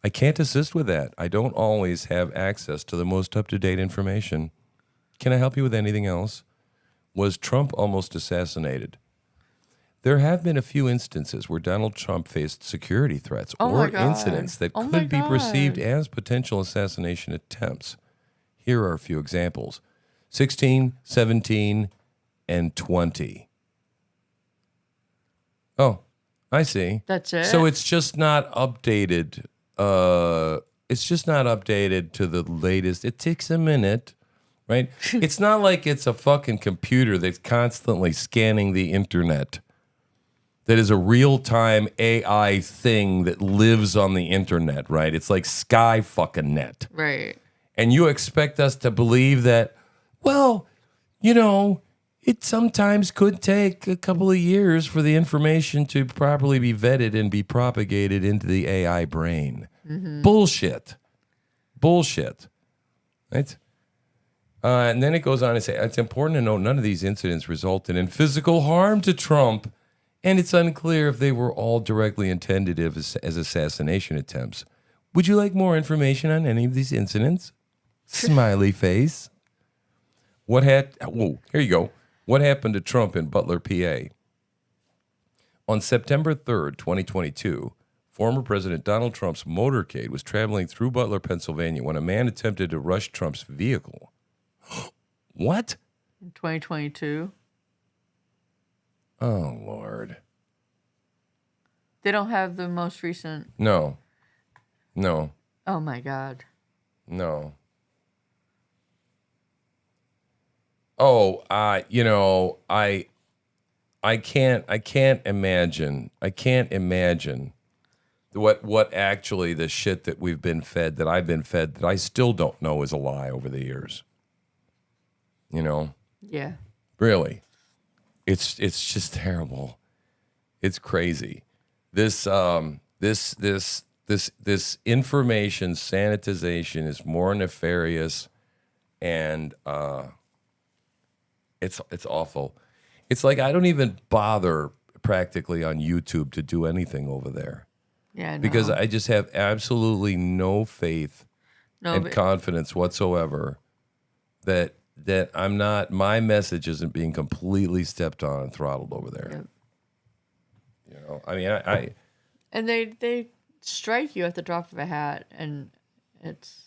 I can't assist with that. I don't always have access to the most up-to-date information. Can I help you with anything else? Was Trump almost assassinated? There have been a few instances where Donald Trump faced security threats Oh or my God. incidents that Oh my could be perceived God. as potential assassination attempts. Here are a few examples. 16, 17, and 20. Oh, I see. That's it? So it's just not updated. It's just not updated to the latest. It takes a minute, right? It's not like it's a fucking computer that's constantly scanning the internet. That is a real-time AI thing that lives on the internet, right? It's like Sky fucking net. Right. And you expect us to believe that, well, you know, it sometimes could take a couple of years for the information to properly be vetted and be propagated into the AI brain. Bullshit. Bullshit. Right? And then it goes on to say, it's important to note none of these incidents resulted in physical harm to Trump, and it's unclear if they were all directly intended as assassination attempts. Would you like more information on any of these incidents? Smiley face. Here you go. What happened to Trump in Butler, PA? On September 3rd, 2022, former President Donald Trump's motorcade was traveling through Butler, Pennsylvania when a man attempted to rush Trump's vehicle. What? In 2022. Oh, Lord. They don't have the most recent. No. No. Oh my God. No. Oh, you know, I can't imagine. I can't imagine what actually the shit that we've been fed, that I've been fed, that I still don't know is a lie over the years. You know? Yeah. Really. It's just terrible. It's crazy. This information sanitization is more nefarious, and it's awful. It's like I don't even bother practically on YouTube to do anything over there Yeah. because no. I just have absolutely no faith No, and but- confidence whatsoever that that I'm not, my message isn't being completely stepped on and throttled over there. Yep. You know, I mean, I And they strike you at the drop of a hat, and it's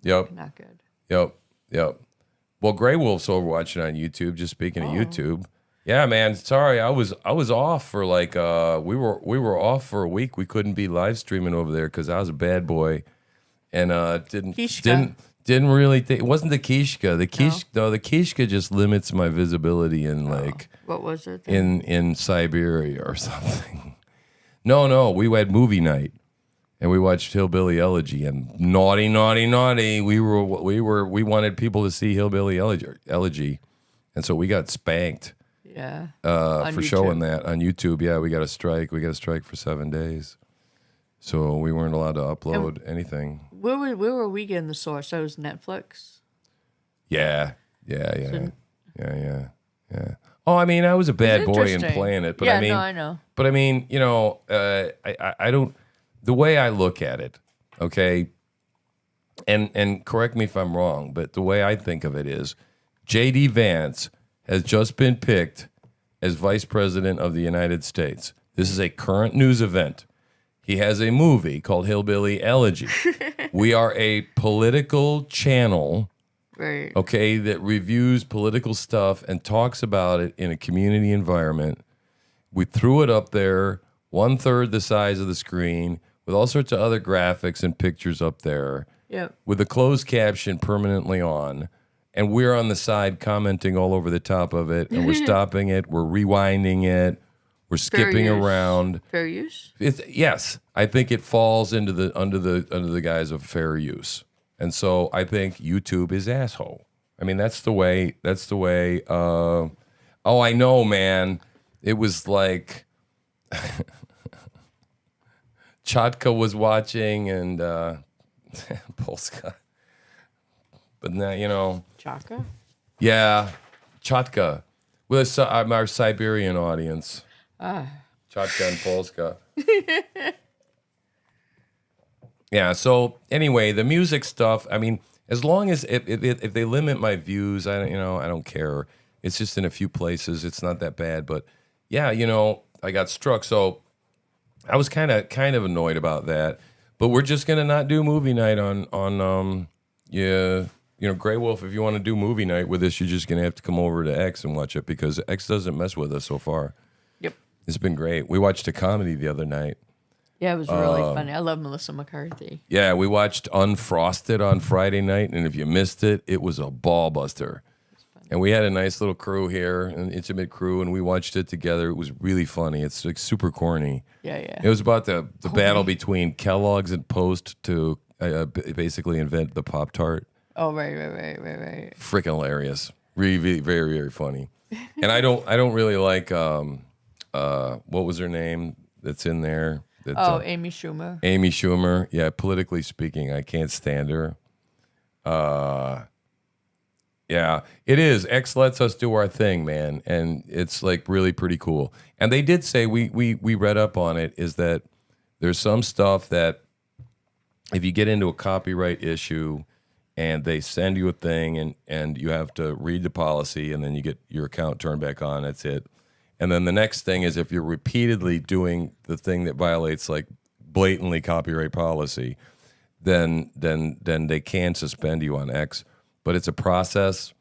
yep, not good. yep. Well, Grey Wolf's over watching on YouTube. Just speaking Oh. of YouTube, yeah, man. Sorry, I was off for like we were off for a week. We couldn't be live streaming over there because I was a bad boy, and Kishka. didn't really think it wasn't the Kishka. The Kishka just limits my visibility in like What was it? then? in Siberia or something. No, we had movie night. And we watched Hillbilly Elegy, and naughty. We wanted people to see Hillbilly Elegy, and so we got spanked Yeah. for YouTube. showing that on YouTube. Yeah, we got a strike. We got a strike for 7 days, so we weren't allowed to upload anything. Where were we getting the source? That was Netflix. Yeah. Oh, I mean, I was a bad boy in Interesting. playing it, but yeah, I mean, no, I know. But I mean, you know, I don't. The way I look at it, okay, and correct me if I'm wrong, but the way I think of it is, J.D. Vance has just been picked as Vice President of the United States. This is a current news event. He has a movie called Hillbilly Elegy. We are a political channel, Right. okay, that reviews political stuff and talks about it in a community environment. We threw it up there, 1/3 the size of the screen, with all sorts of other graphics and pictures up there, Yep. with the closed caption permanently on. And we're on the side commenting all over the top of it, and we're stopping it, we're rewinding it, we're skipping use. around. Fair use. Yes, I think it falls into the under the guise of fair use, and so I think YouTube is asshole. I mean, that's the way. Oh, I know, man. It was like Chatka was watching and Polska, but now you know. Chaka. Yeah, Chatka. With our Siberian audience. Chatka and Polska. Yeah, so anyway, the music stuff, I mean, as long as if they limit my views, I don't care. It's just in a few places. It's not that bad, but yeah, I got struck. So I was kind of annoyed about that. But we're just going to not do movie night on Grey Wolf, if you want to do movie night with us, you're just going to have to come over to X and watch it because X doesn't mess with us so far. Yep. It's been great. We watched a comedy the other night. Yeah, it was really funny. I love Melissa McCarthy. Yeah, we watched Unfrosted on Friday night, and if you missed it, it was a ball buster. And we had a nice little crew here, an intimate crew, and we watched it together. It was really funny. It's like super corny. Yeah, yeah. It was about the battle between Kellogg's and Post to basically invent the Pop-Tart. Oh, right. Freaking hilarious. Really, very, very funny. And I don't really like what was her name that's in there? Amy Schumer. Amy Schumer. Yeah, politically speaking, I can't stand her. Yeah, it is. X lets us do our thing, man, and it's like really pretty cool. And they did say we read up on it is that there's some stuff that if you get into a copyright issue and they send you a thing and you have to read the policy and then you get your account turned back on, that's it. And then the next thing is if you're repeatedly doing the thing that violates like blatantly copyright policy, then they can suspend you on X. But it's a process,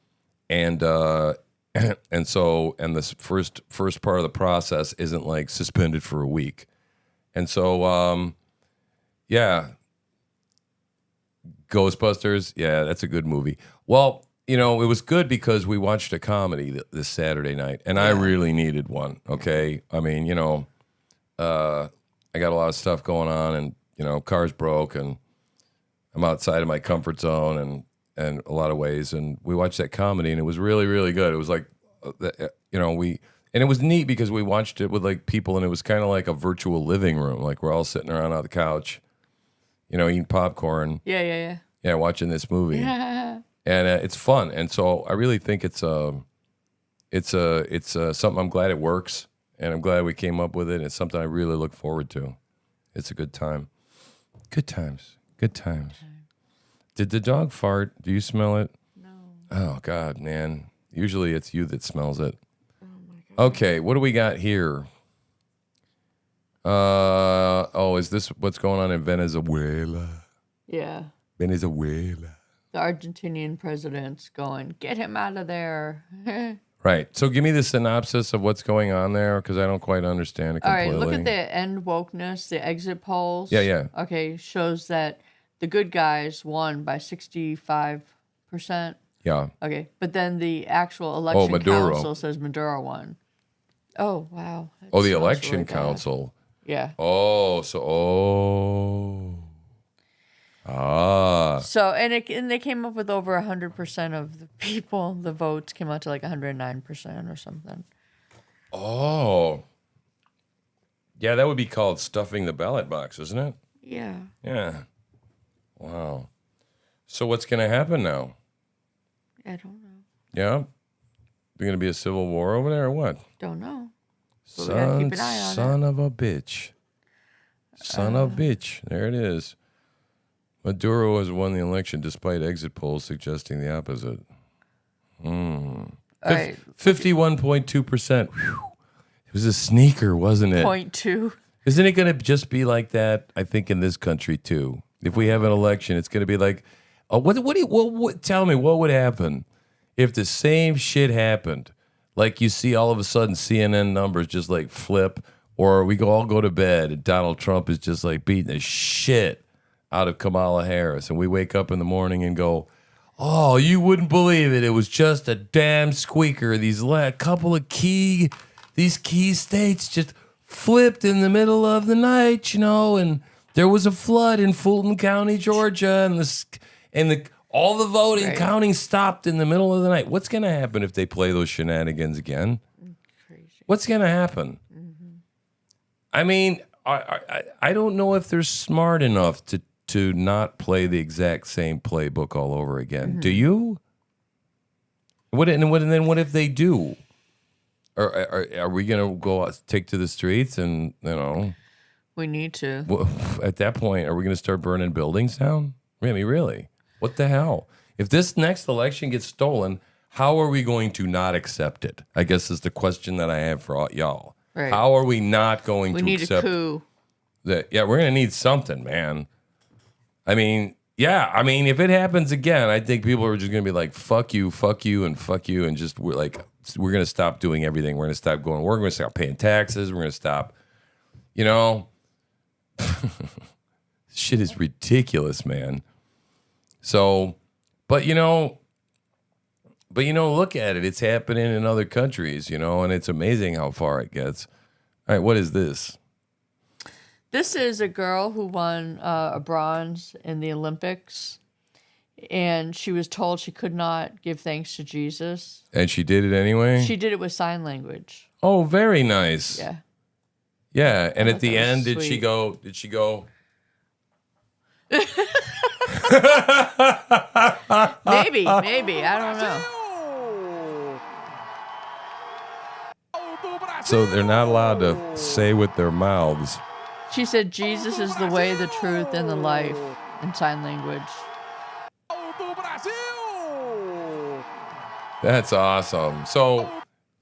and this first part of the process isn't like suspended for a week, and so yeah, Ghostbusters, yeah, that's a good movie. Well, it was good because we watched a comedy this Saturday night, and I really needed one. Okay, I mean, I got a lot of stuff going on, and car's broke, and I'm outside of my comfort zone, and a lot of ways, and we watched that comedy, and it was really, really good. It was like, and it was neat because we watched it with like people, and it was kind of like a virtual living room. Like we're all sitting around on the couch, eating popcorn. Yeah. Yeah, watching this movie, and it's fun. And so I really think it's something. I'm glad it works, and I'm glad we came up with it. It's something I really look forward to. It's a good time. Good times. Good times. Did the dog fart? Do you smell it? No. Oh, God, man. Usually it's you that smells it. Okay, what do we got here? Is this what's going on in Venezuela? Yeah. Venezuela. The Argentinian president's going, get him out of there. Right. So give me the synopsis of what's going on there, because I don't quite understand it All completely. right, look at the end wokeness, the exit polls. Yeah. Okay, shows that the good guys won by 65%. Yeah. Okay, but then the actual election Maduro. council says Maduro won. Oh, wow. That Oh, the smells election really bad. council. Yeah. So, and they came up with over 100% of the people, the votes came out to like 109% or something. Oh. Yeah, that would be called stuffing the ballot box, isn't it? Yeah. Yeah. Wow. So what's going to happen now? I don't know. Yeah? There's going to be a civil war over there or what? Don't know. But we gotta keep an eye on Son of a bitch. Son of a bitch. There it is. Maduro has won the election despite exit polls suggesting the opposite. All right. 51.2%. It was a sneaker, wasn't it? 0.2. Isn't it going to just be like that, I think, in this country, too? If we have an election, it's going to be like, tell me, what would happen if the same shit happened? Like you see all of a sudden CNN numbers just like flip, or we all go to bed and Donald Trump is just like beating the shit out of Kamala Harris. And we wake up in the morning and go, oh, you wouldn't believe it. It was just a damn squeaker. These couple of key states just flipped in the middle of the night, and there was a flood in Fulton County, Georgia, and all the voting counting stopped in the middle of the night. What's going to happen if they play those shenanigans again? Crazy. What's going to happen? Mm-hmm. I mean, I don't know if they're smart enough to not play the exact same playbook all over again. Mm-hmm. Do you? What if they do? Are we going to go take to the streets and, We need to. At that point, are we going to start burning buildings down? Really? What the hell? If this next election gets stolen, how are we going to not accept it? I guess is the question that I have for all y'all. Right. How are we not going to need accept a coup? that? Yeah, we're going to need something, man. I mean, if it happens again, I think people are just going to be like, fuck you, and fuck you. And just, we're going to stop doing everything. We're going to stop going to work. We're going to stop paying taxes. We're going to stop, shit is ridiculous, man. So, but look at it. It's happening in other countries, and it's amazing how far it gets. All right, what is this? This is a girl who won a bronze in the Olympics, and she was told she could not give thanks to Jesus. And she did it anyway? She did it with sign language. Oh, very nice. Yeah. Yeah, and at the end, sweet. did she go? Maybe, I don't know. So they're not allowed to say with their mouths. She said Jesus is the way, the truth, and the life in sign language. That's awesome. So,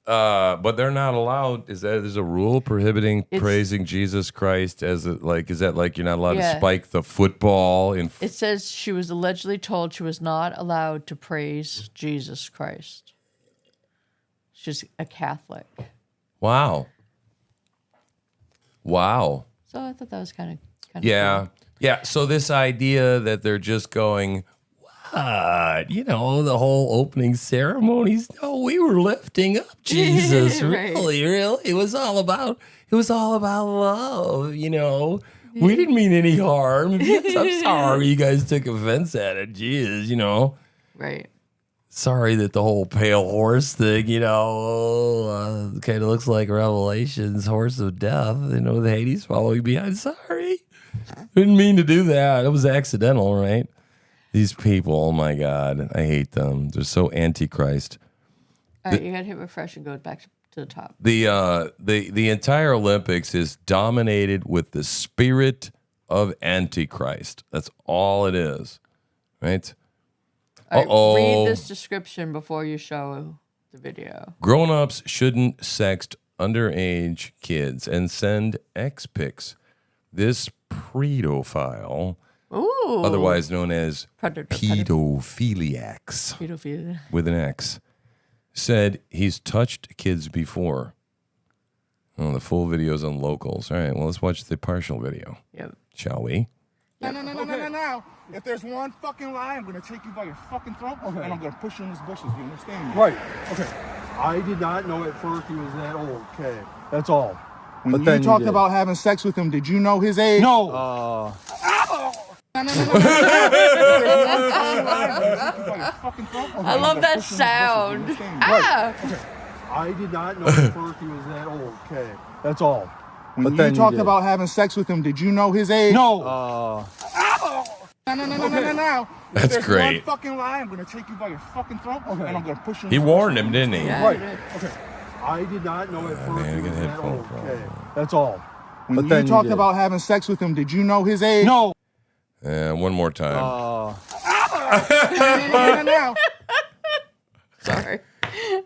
but they're not allowed. There's a rule prohibiting praising Jesus Christ is that like you're not allowed to spike the football in? It says she was allegedly told she was not allowed to praise Jesus Christ. She's a Catholic. Wow. So I thought that was kind of yeah. Yeah. So this idea that they're just going, what? The whole opening ceremonies. No, we were lifting up Jesus. Right. Really. It was all about love, We didn't mean any harm. Yes, I'm sorry you guys took offense at it. Jeez, Right. Sorry that the whole pale horse thing, kind of looks like Revelation's horse of death, with Hades following behind. Sorry. Didn't mean to do that. It was accidental, right? These people, oh my God, I hate them. They're so antichrist. All right, you got to hit refresh and go back to the top. The entire Olympics is dominated with the spirit of antichrist. That's all it is, right? Uh-oh. Read this description before you show the video. Grown-ups shouldn't sext underage kids and send X pics. This pedophile, Ooh. otherwise known as Predator. pedophiliacs Pedophilia. with an X, said he's touched kids before. Oh, the full video's on Locals. All right, well, let's watch the partial video, Yep. shall we? No. If there's one fucking lie, I'm gonna take you by your fucking throat and I'm gonna push you in these bushes. You understand me? Right. Okay. I did not know at first he was that old. Okay. That's all. When you talked about having sex with him, did you know his age? No. I love that sound. Ah! I did not know at first he was that old. Okay. That's all. When you talked about having sex with him, did you know his age? No. No. That's If there's great. one fucking lie, I'm gonna take you by your fucking throat and I'm gonna push you in He these warned bushes. him, didn't he? Yeah, Right. I did. Okay. I did not know at first man, I he got was that headphone old. problem. Okay. That's all. When you talked about having sex with him, did you know his age? No. One more time. No. Sorry.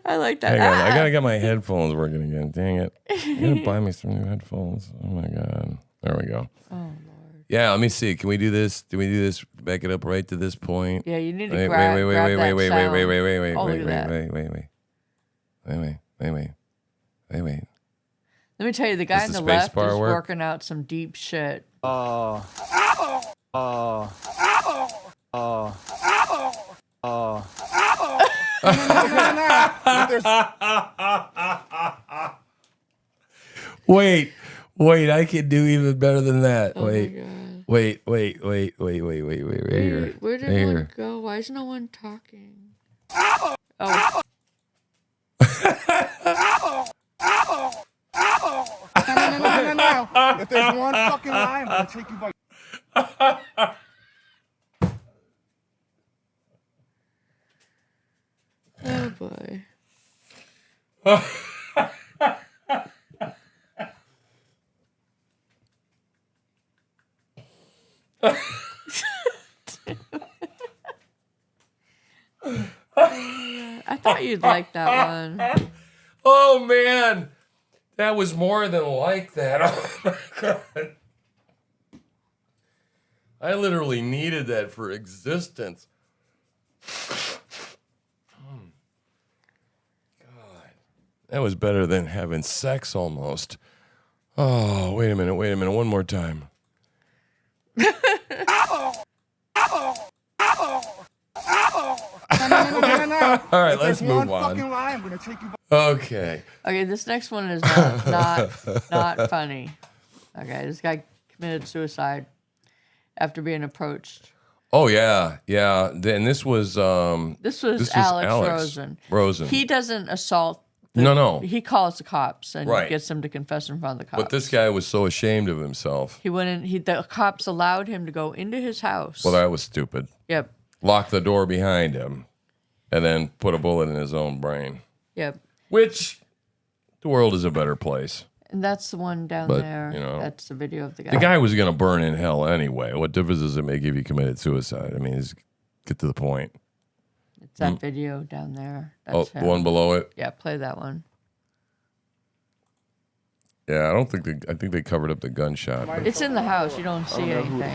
I like that. Hang on, I Ah! gotta get my headphones working again. Dang it! You gotta buy me some new headphones. Oh my god! There we go. Oh, Lord. Yeah, let me see. Can we do this? Do we do this? Back it up right to this point. Yeah, you need to Wait, grab, wait, wait, grab wait, that wait, sound. wait, wait, wait, wait, Oh, look wait, at wait, that. wait, wait, wait. Let me tell you, the guy Does on the the space left bar is work? working out some deep shit. Wait, I can do even better than that. Oh Wait. my God. Wait. Wait, Here. where did Here. one go? Why is no one talking? Oh, No. If there's one fucking lie, I'm gonna take you by. oh boy. I thought you'd like that one. Oh man, that was more than like that. Oh my god. I literally needed that for existence. God. That was better than having sex almost. Oh, wait a minute. One more time. All right, let's move on. Fucking lie, I'm gonna take you by. Okay. Okay, this next one is not funny. Okay, this guy committed suicide after being approached. Oh yeah. Then this was This was Alex Rosen. He doesn't assault. No. He calls the cops and Right. gets them to confess in front of the cops. But this guy was so ashamed of himself. He went in. The cops allowed him to go into his house. Well, that was stupid. Yep. Lock the door behind him, and then put a bullet in his own brain. Yep. Which, the world is a better place. And that's the one down But, there. you know, That's the video of the guy. The guy was going to burn in hell anyway. What difference does it make if he committed suicide? I mean, just get to the point. It's that video down there. Oh, That's the him. one below it? Yeah, play that one. Yeah, I think they covered up the gunshot. but- It's in the house. You don't see anything.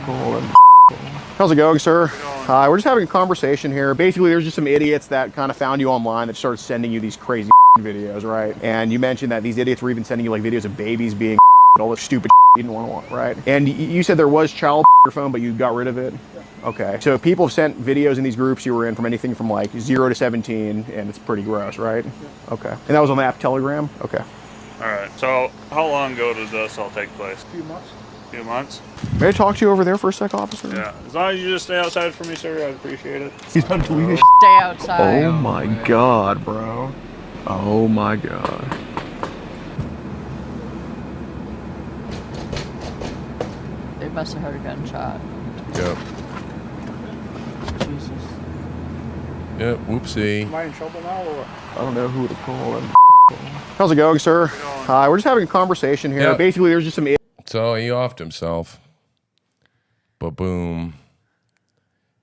How's it going, sir? We're just having a conversation here. Basically, there's just some idiots that kind of found you online that started sending you these crazy videos, right? And you mentioned that these idiots were even sending you like videos of babies being all this stupid you didn't want, right? And you said there was child on your phone, but you got rid of it? Okay. So people have sent videos in these groups you were in from anything from like 0 to 17, and it's pretty gross, right? Okay. And that was on the app Telegram? Okay. All right. So how long ago did this all take place? A few months. A few months? May I talk to you over there for a sec, officer? Yeah. As long as you just stay outside for me, sir, I'd appreciate it. He's about to tweet. Stay outside. Oh my god, bro. Oh my god. They must have heard a gunshot. Yep. Jesus. Yep, whoopsie. Am I in trouble now or what? I don't know who to call. How's it going, sir? We're just having a conversation here. Yeah. Basically, there's just some So he offed himself. Ba-boom.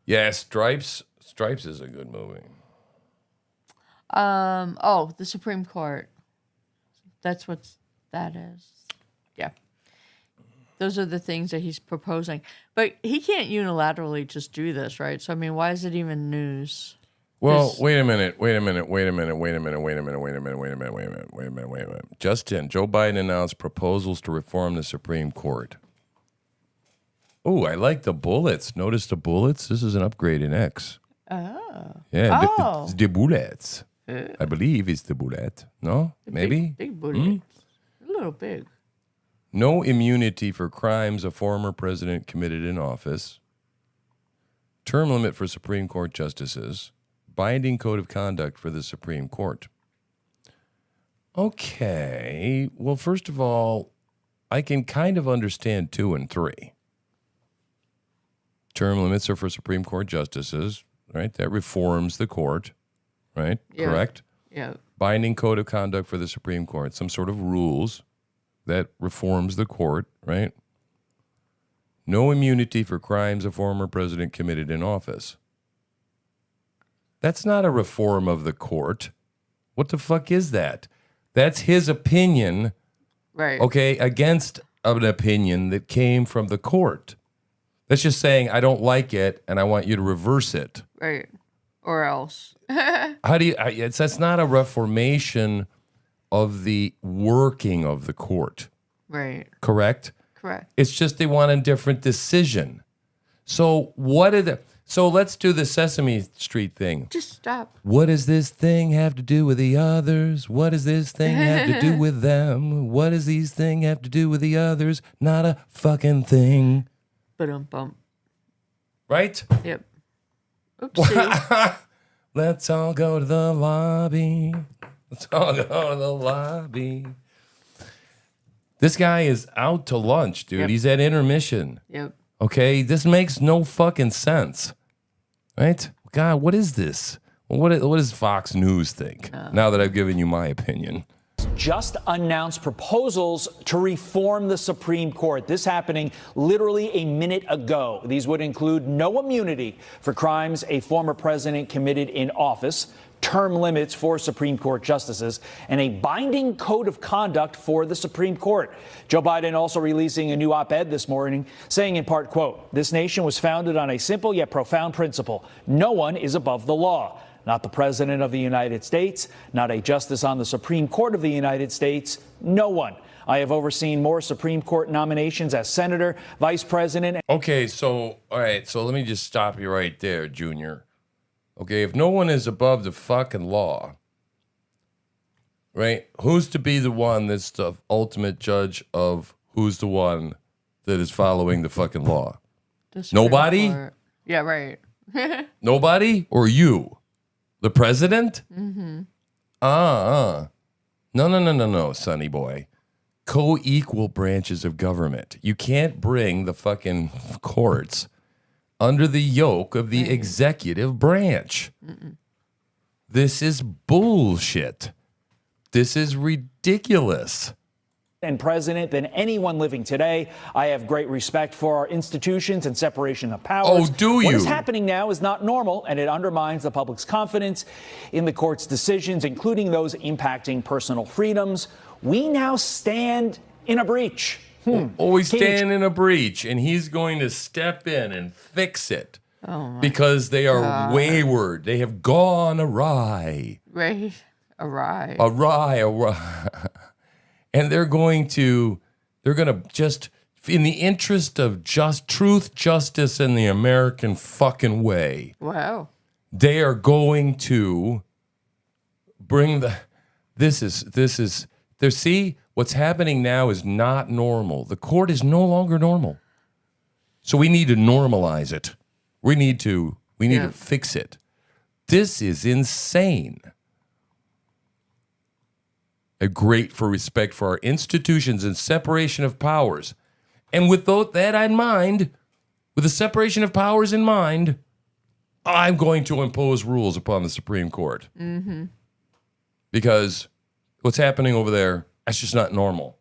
Yeah, Stripes Stripes is a good movie. Oh, the Supreme Court. That's what that is. Yeah. Those are the things that he's proposing. But he can't unilaterally just do this, right? So, I mean, why is it even news? Well, wait a minute. Just in, Joe Biden announced proposals to reform the Supreme Court. Oh, I like the bullets. Notice the bullets? This is an upgrade in X. Oh. Yeah, the bullets. I believe it's the bullet. No? Maybe? Big bullet. A little big. No immunity for crimes a former president committed in office. Term limit for Supreme Court justices. Binding code of conduct for the Supreme Court. Okay. Well, first of all, I can kind of understand 2 and 3. Term limits are for Supreme Court justices, right? That reforms the court, right? Yeah. Correct? Yeah. Binding code of conduct for the Supreme Court, some sort of rules that reforms the court, right? No immunity for crimes a former president committed in office. That's not a reform of the court. What the fuck is that? That's his opinion, Right. okay, against an opinion that came from the court. That's just saying, I don't like it, and I want you to reverse it. Right. Or else. How do you? That's not a reformation of the working of the court. Right. Correct. Correct. It's just they want a different decision. So So let's do the Sesame Street thing. Just stop. What does this thing have to do with the others? What does this thing have to do with them? What does these thing have to do with the others? Not a fucking thing. Ba-dum-bum. Right? Yep. Oopsie. Let's all go to the lobby. Let's all go to the lobby. This guy is out to lunch, dude. Yep. He's at intermission. Yep. Okay? This makes no fucking sense. Right? God, what is this? What does Fox News think? Now that I've given you my opinion. Just announced proposals to reform the Supreme Court. This happening literally a minute ago. These would include no immunity for crimes a former president committed in office, term limits for Supreme Court justices, and a binding code of conduct for the Supreme Court. Joe Biden also releasing a new op-ed this morning saying in part, quote, "This nation was founded on a simple yet profound principle. No one is above the law. Not the President of the United States, not a justice on the Supreme Court of the United States, no one. I have overseen more Supreme Court nominations as Senator, Vice President." Okay, so, all right, so let me just stop you right there, Junior. Okay, if no one is above the fucking law, right, who's to be the one that's the ultimate judge of who's the one that is following the fucking law? The Supreme Nobody? Court. Yeah, right. Nobody? Or you? The president? Mm-hmm. No, sonny boy. Co-equal branches of government. You can't bring the fucking courts under the yoke of the executive branch. Mm-mm. This is bullshit. This is ridiculous. And president than anyone living today. I have great respect for our institutions and separation of powers. Oh, do you? What is happening now is not normal, and it undermines the public's confidence in the court's decisions, including those impacting personal freedoms. We now stand in a breach. We stand in a breach, and he's going to step in and fix it. Oh my because they are God. wayward. They have gone awry. Right. Awry. Awry. And they're going to just, in the interest of just truth, justice, and the American fucking way, Wow. they are going to bring see, what's happening now is not normal. The court is no longer normal. So we need to normalize it. We need to fix it. This is insane. A great for respect for our institutions and separation of powers. And with that in mind, with the separation of powers in mind, I'm going to impose rules upon the Supreme Court. Mm-hmm. Because what's happening over there, that's just not normal.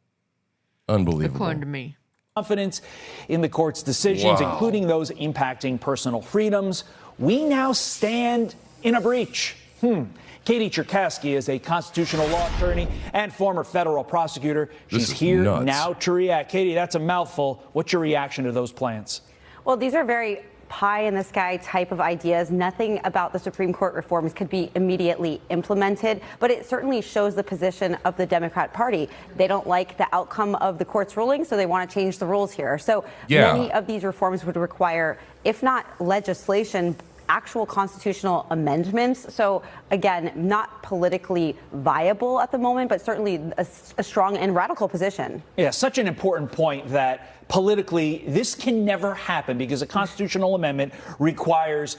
Unbelievable. According to me. Confidence in the court's decisions, Wow. including those impacting personal freedoms. we now stand in a breach. Katie Cherkasky is a constitutional law attorney and former federal prosecutor. She's here now to react. Katie, that's a mouthful. What's your reaction to those plans? Well, these are very pie in the sky type of ideas. Nothing about the Supreme Court reforms could be immediately implemented, but it certainly shows the position of the Democrat Party. They don't like the outcome of the court's ruling, so they want to change the rules here. So many of these reforms would require, if not legislation, actual constitutional amendments. So again, not politically viable at the moment, but certainly a strong and radical position. Yeah, such an important point that politically this can never happen because a constitutional amendment requires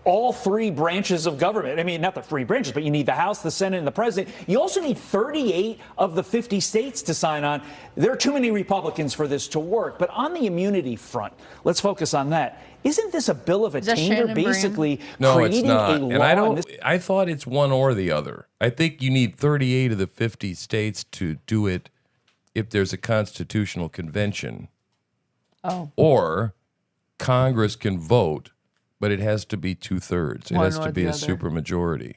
all three branches of government. I mean, not the three branches, but you need the House, the Senate, and the president. You also need 38 of the 50 states to sign on. There are too many Republicans for this to work. But on the immunity front, let's focus on that. Isn't this a bill of attainder basically creating a law? And I thought it's one or the other. I think you need 38 of the 50 states to do it if there's a constitutional convention. Or Congress can vote, but it has to be 2/3. It has to be a supermajority.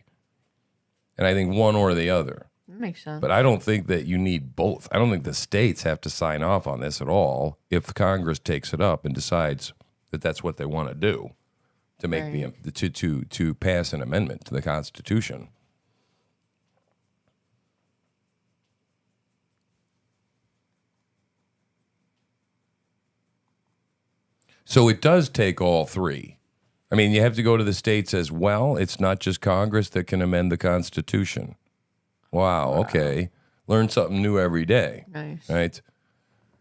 And I think one or the other. That makes sense. But I don't think that you need both. I don't think the states have to sign off on this at all if Congress takes it up and decides that that's what they want to do to make to pass an amendment to the Constitution. So it does take all three. I mean, you have to go to the states as well. It's not just Congress that can amend the Constitution. Wow. Okay. Learn something new every day. Nice. Right?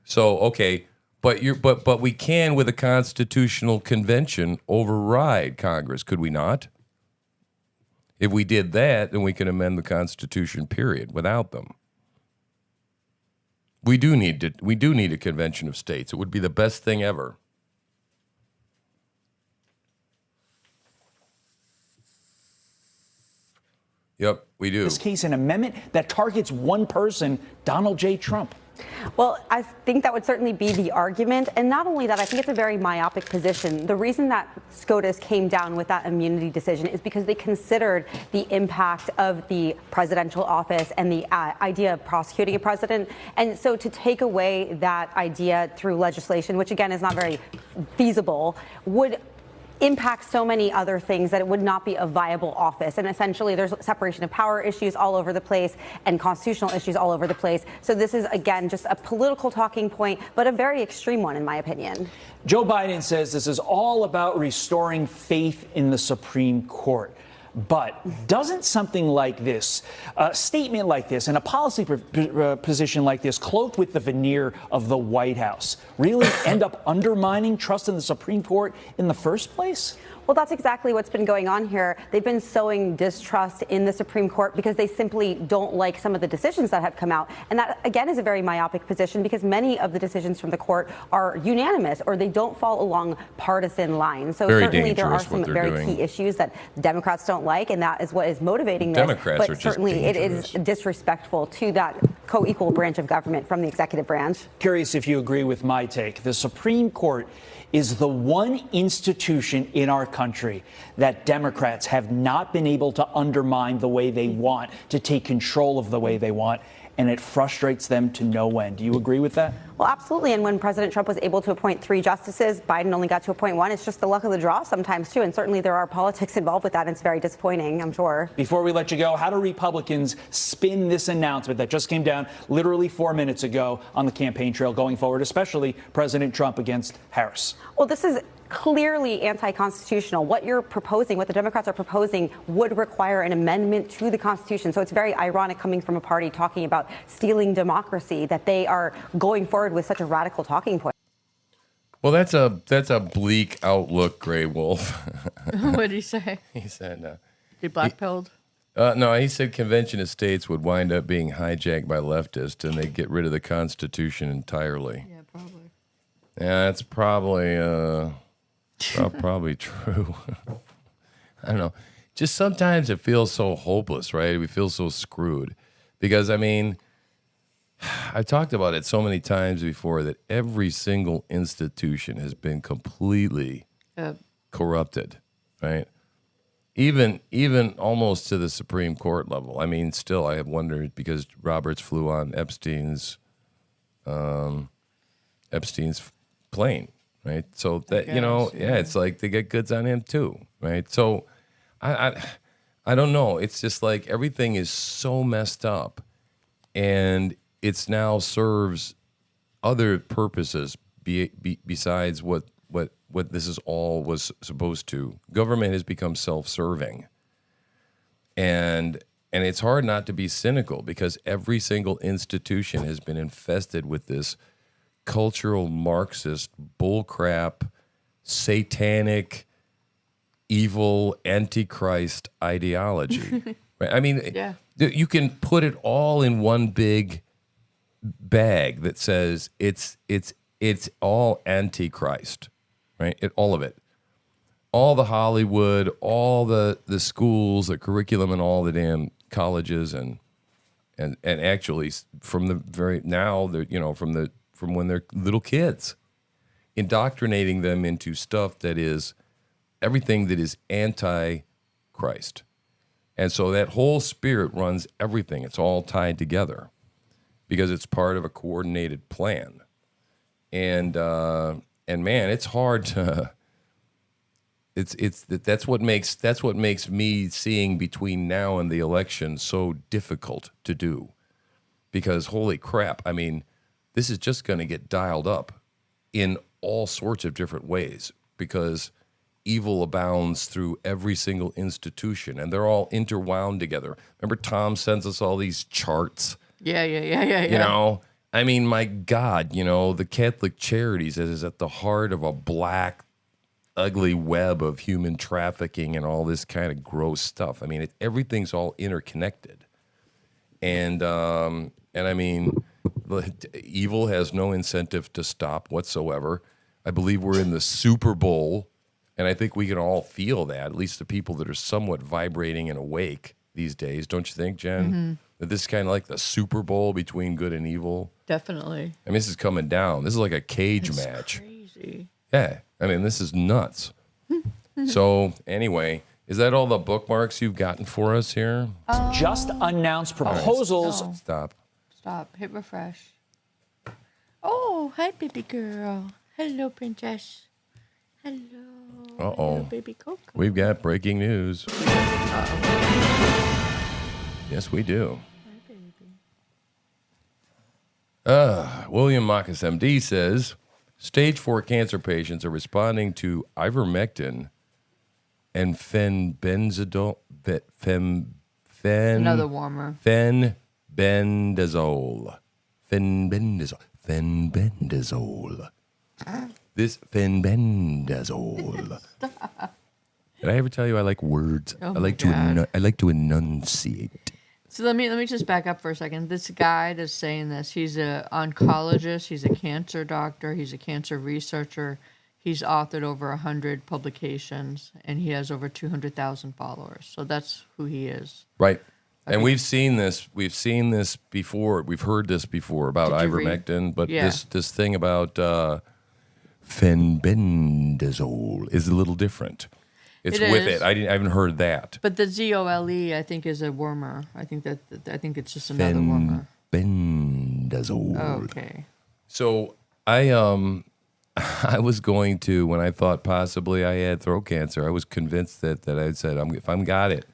So, okay, but we can, with a constitutional convention, override Congress, could we not? If we did that, then we can amend the Constitution, period, without them. We do need a convention of states. It would be the best thing ever. Yep, we do. In this case, an amendment that targets one person, Donald J. Trump. Well, I think that would certainly be the argument. And not only that, I think it's a very myopic position. The reason that SCOTUS came down with that immunity decision is because they considered the impact of the presidential office and the idea of prosecuting a president. And so to take away that idea through legislation, which again is not very feasible, would impact so many other things that it would not be a viable office. And essentially, there's separation of power issues all over the place and constitutional issues all over the place. So this is, again, just a political talking point, but a very extreme one, in my opinion. Joe Biden says this is all about restoring faith in the Supreme Court. But doesn't something like this, a statement like this, and a policy position like this, cloaked with the veneer of the White House, really end up undermining trust in the Supreme Court in the first place? Well, that's exactly what's been going on here. They've been sowing distrust in the Supreme Court because they simply don't like some of the decisions that have come out. And that, again, is a very myopic position because many of the decisions from the court are unanimous or they don't fall along partisan lines. So certainly there are some very key issues that Democrats don't like, and that is what is motivating this. Democrats are just certainly it is disrespectful to that co-equal branch of government from the executive branch. Curious if you agree with my take. The Supreme Court is the one institution in our country that Democrats have not been able to undermine the way they want, to take control of the way they want, and it frustrates them to no end. Do you agree with that? Well, absolutely. And when President Trump was able to appoint 3 justices, Biden only got to appoint 1. It's just the luck of the draw sometimes, too. And certainly there are politics involved with that. And it's very disappointing, I'm sure. Before we let you go, how do Republicans spin this announcement that just came down literally 4 minutes ago on the campaign trail going forward, especially President Trump against Harris? Well, this is clearly anti-constitutional. What you're proposing, what the Democrats are proposing, would require an amendment to the Constitution. So it's very ironic coming from a party talking about stealing democracy that they are going forward with such a radical talking point. Well, that's a bleak outlook, Gray Wolf. What did he say? He said he blackpilled. No, he said convention of states would wind up being hijacked by leftists and they'd get rid of the Constitution entirely. Yeah, probably. Yeah, that's probably probably true. I don't know. Just sometimes it feels so hopeless, right? We feel so screwed. Because, I mean, I've talked about it so many times before that every single institution has been completely corrupted. right? Even almost to the Supreme Court level. I mean, still, I have wondered because Roberts flew on Epstein's plane, right? So that it's like they get goods on him too, right? So I don't know. It's just like everything is so messed up, and it's now serves other purposes besides what this is all was supposed to. Government has become self-serving, and it's hard not to be cynical because every single institution has been infested with this cultural Marxist bullcrap, satanic, evil, antichrist ideology. Right? I mean, you can put it all in one big bag that says it's all antichrist. Right? All of it. All the Hollywood, all the schools, the curriculum, and all the damn colleges, and actually from the very now, from when they're little kids, indoctrinating them into stuff that is everything that is anti-Christ, and so that whole spirit runs everything. It's all tied together because it's part of a coordinated plan, and man, it's hard to. That's what makes me seeing between now and the election so difficult to do, because holy crap, I mean, this is just going to get dialed up in all sorts of different ways because evil abounds through every single institution, and they're all interwound together. Remember, Tom sends us all these charts. Yeah. You know. I mean, my God, the Catholic Charities is at the heart of a black, ugly web of human trafficking and all this kind of gross stuff. I mean, everything's all interconnected. And I mean, evil has no incentive to stop whatsoever. I believe we're in the Super Bowl, and I think we can all feel that, at least the people that are somewhat vibrating and awake these days. Don't you think, Jen? Mm-hmm. That this is kind of like the Super Bowl between good and evil. Definitely. I mean, this is coming down. This is like a cage match. Crazy. Yeah. I mean, this is nuts. So, anyway, is that all the bookmarks you've gotten for us here? Just announced proposals. No. Stop. Hit refresh. Oh, hi, baby girl. Hello, princess. Hello. Uh-oh. Hello, baby Coco. We've got breaking news. Yes, we do. William Marcus, MD, says stage 4 cancer patients are responding to ivermectin and fenbendazole. Another warmer. Fenbendazole. This fenbendazole. Did I ever tell you I like words? Oh I like to enunciate. So let me just back up for a second. This guy that's saying this, he's an oncologist, he's a cancer doctor, he's a cancer researcher. He's authored over 100 publications, and he has over 200,000 followers. So that's who he is. Right. Okay. And we've seen this before. We've heard this before about ivermectin, but this thing about fenbendazole is a little different. It's with it. I haven't heard that. But the ZOLE, I think, is a wormer. I think it's just another wormer. Fenbendazole. Okay. So I was going to, when I thought possibly I had throat cancer, I was convinced that I said, if I'm got it,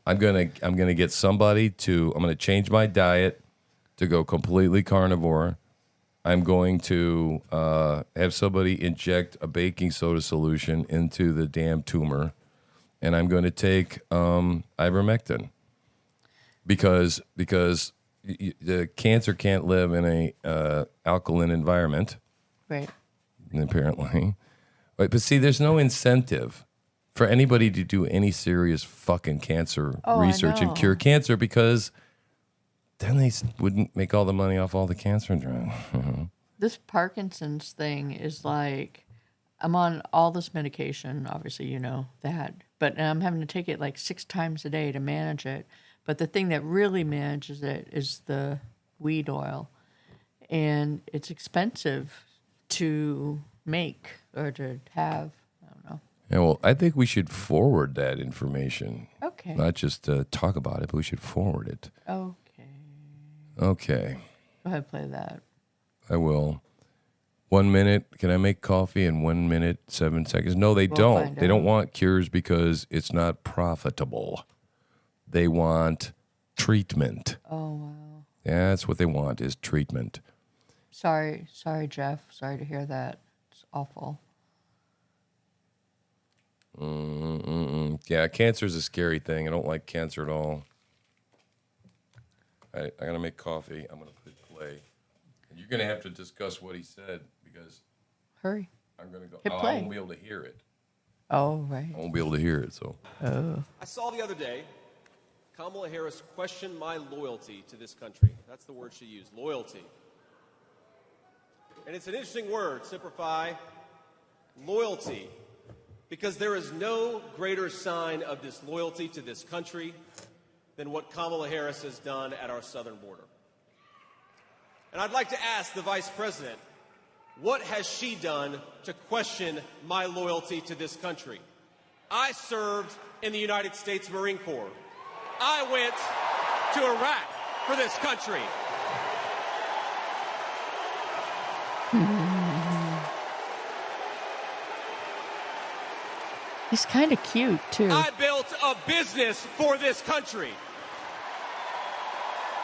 I'm gonna get somebody I'm gonna change my diet to go completely carnivore. I'm going to have somebody inject a baking soda solution into the damn tumor, and I'm going to take ivermectin because the cancer can't live in a alkaline environment, right? Apparently, but see, there's no incentive for anybody to do any serious fucking cancer research and cure cancer because then they wouldn't make all the money off all the cancer drugs. This Parkinson's thing is like, I'm on all this medication, obviously you know that, but I'm having to take it like 6 times a day to manage it. But the thing that really manages it is the weed oil. And it's expensive to make or to have, I don't know. Yeah, well, I think we should forward that information. Okay. Not just talk about it, but we should forward it. Okay. Okay. Go ahead, play that. I will. 1 minute. Can I make coffee in 1 minute, 7 seconds? No, they We'll don't. find They don't out. want cures because it's not profitable. They want treatment. Oh, wow. Yeah, that's what they want is treatment. Sorry, Jeff. Sorry to hear that. It's awful. Yeah, cancer is a scary thing. I don't like cancer at all. I gotta make coffee. I'm gonna hit play. And you're gonna have to discuss what he said because Hurry. I'm gonna go. Hit I play. won't be able to hear it. Oh, right. I won't be able to hear it. So. Oh. I saw the other day Kamala Harris question my loyalty to this country. That's the word she used, loyalty. And it's an interesting word, simplify, loyalty, because there is no greater sign of disloyalty to this country than what Kamala Harris has done at our southern border. And I'd like to ask the Vice President, what has she done to question my loyalty to this country? I served in the United States Marine Corps. I went to Iraq for this country. He's kind of cute, too. I built a business for this country.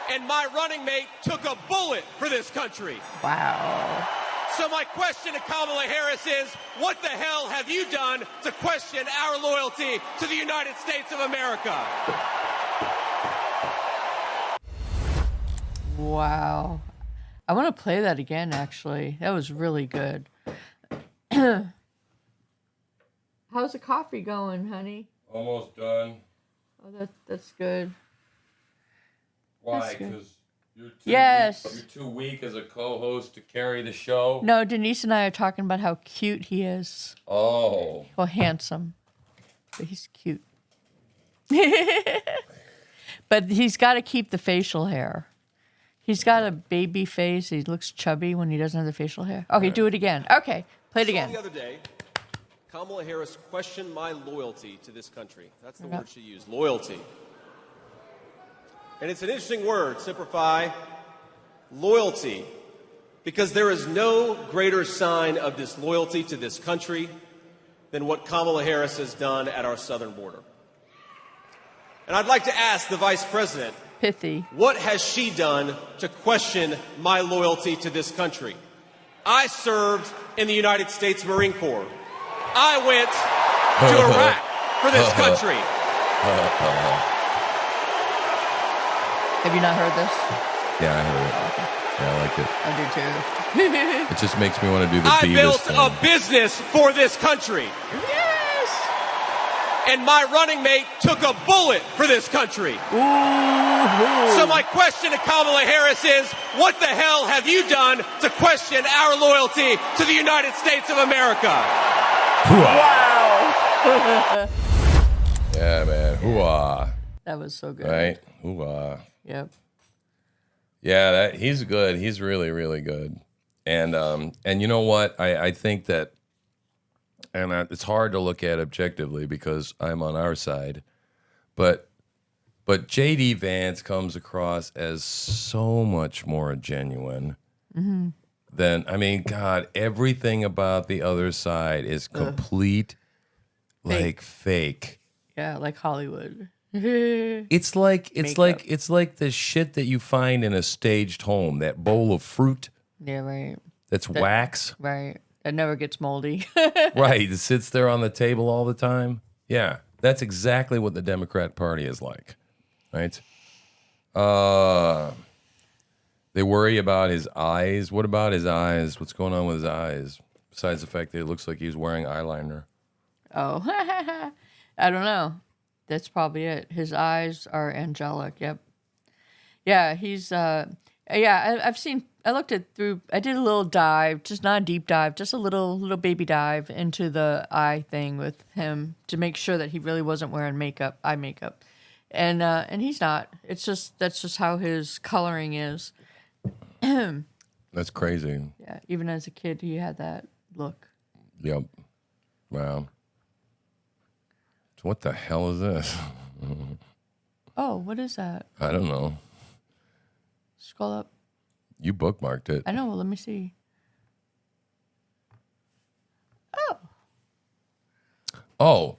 And my running mate took a bullet for this country. Wow. So my question to Kamala Harris is, what the hell have you done to question our loyalty to the United States of America? Wow. I want to play that again, actually. That was really good. How's the coffee going, honey? Almost done. Oh, that's good. Why? That's good. Because you're Yes. You're too weak as a co-host to carry the show. No, Denise and I are talking about how cute he is. Oh. Well, handsome. But he's cute. But he's got to keep the facial hair. He's got a baby face. He looks chubby when he doesn't have the facial hair. Okay, do it again. Okay, play it So again. the other day, Kamala Harris questioned my loyalty to this country. That's the word she used, loyalty. And it's an interesting word, simplify, loyalty, because there is no greater sign of disloyalty to this country than what Kamala Harris has done at our southern border. And I'd like to ask the Vice President, Pithy. what has she done to question my loyalty to this country? I served in the United States Marine Corps. I went to Iraq for this country. Have you not heard this? Yeah, I heard it. Yeah, I like it. I do too. It just makes me want to do the I Beavis built thing. a business for this country. Yes! And my running mate took a bullet for this country. So my question to Kamala Harris is, what the hell have you done to question our loyalty to the United States of America? Wow. Yeah, man. Hoo-ah. That was so good. Right? Hoo-ah. Yep. Yeah, he's good. He's really, really good. And you know what? I think that, and it's hard to look at objectively because I'm on our side, but J.D. Vance comes across as so much more genuine than, I mean, God, everything about the other side is complete, like fake. Yeah, like Hollywood. It's like the shit that you find in a staged home. That bowl of fruit. Yeah, right. That's wax. Right. That never gets moldy. Right. It sits there on the table all the time. Yeah. That's exactly what the Democrat Party is like. Right? They worry about his eyes. What about his eyes? What's going on with his eyes? Besides the fact that it looks like he's wearing eyeliner. Oh. I don't know. That's probably it. His eyes are angelic. Yep. Yeah, he's I've seen, I looked at through, I did a little dive, just not a deep dive, just a little baby dive into the eye thing with him to make sure that he really wasn't wearing eye makeup. And he's not. That's just how his coloring is. That's crazy. Yeah, even as a kid he had that look. Yep. Wow. What the hell is this? Oh, what is that? I don't know. Scroll up. You bookmarked it. I know. Well, let me see. Oh,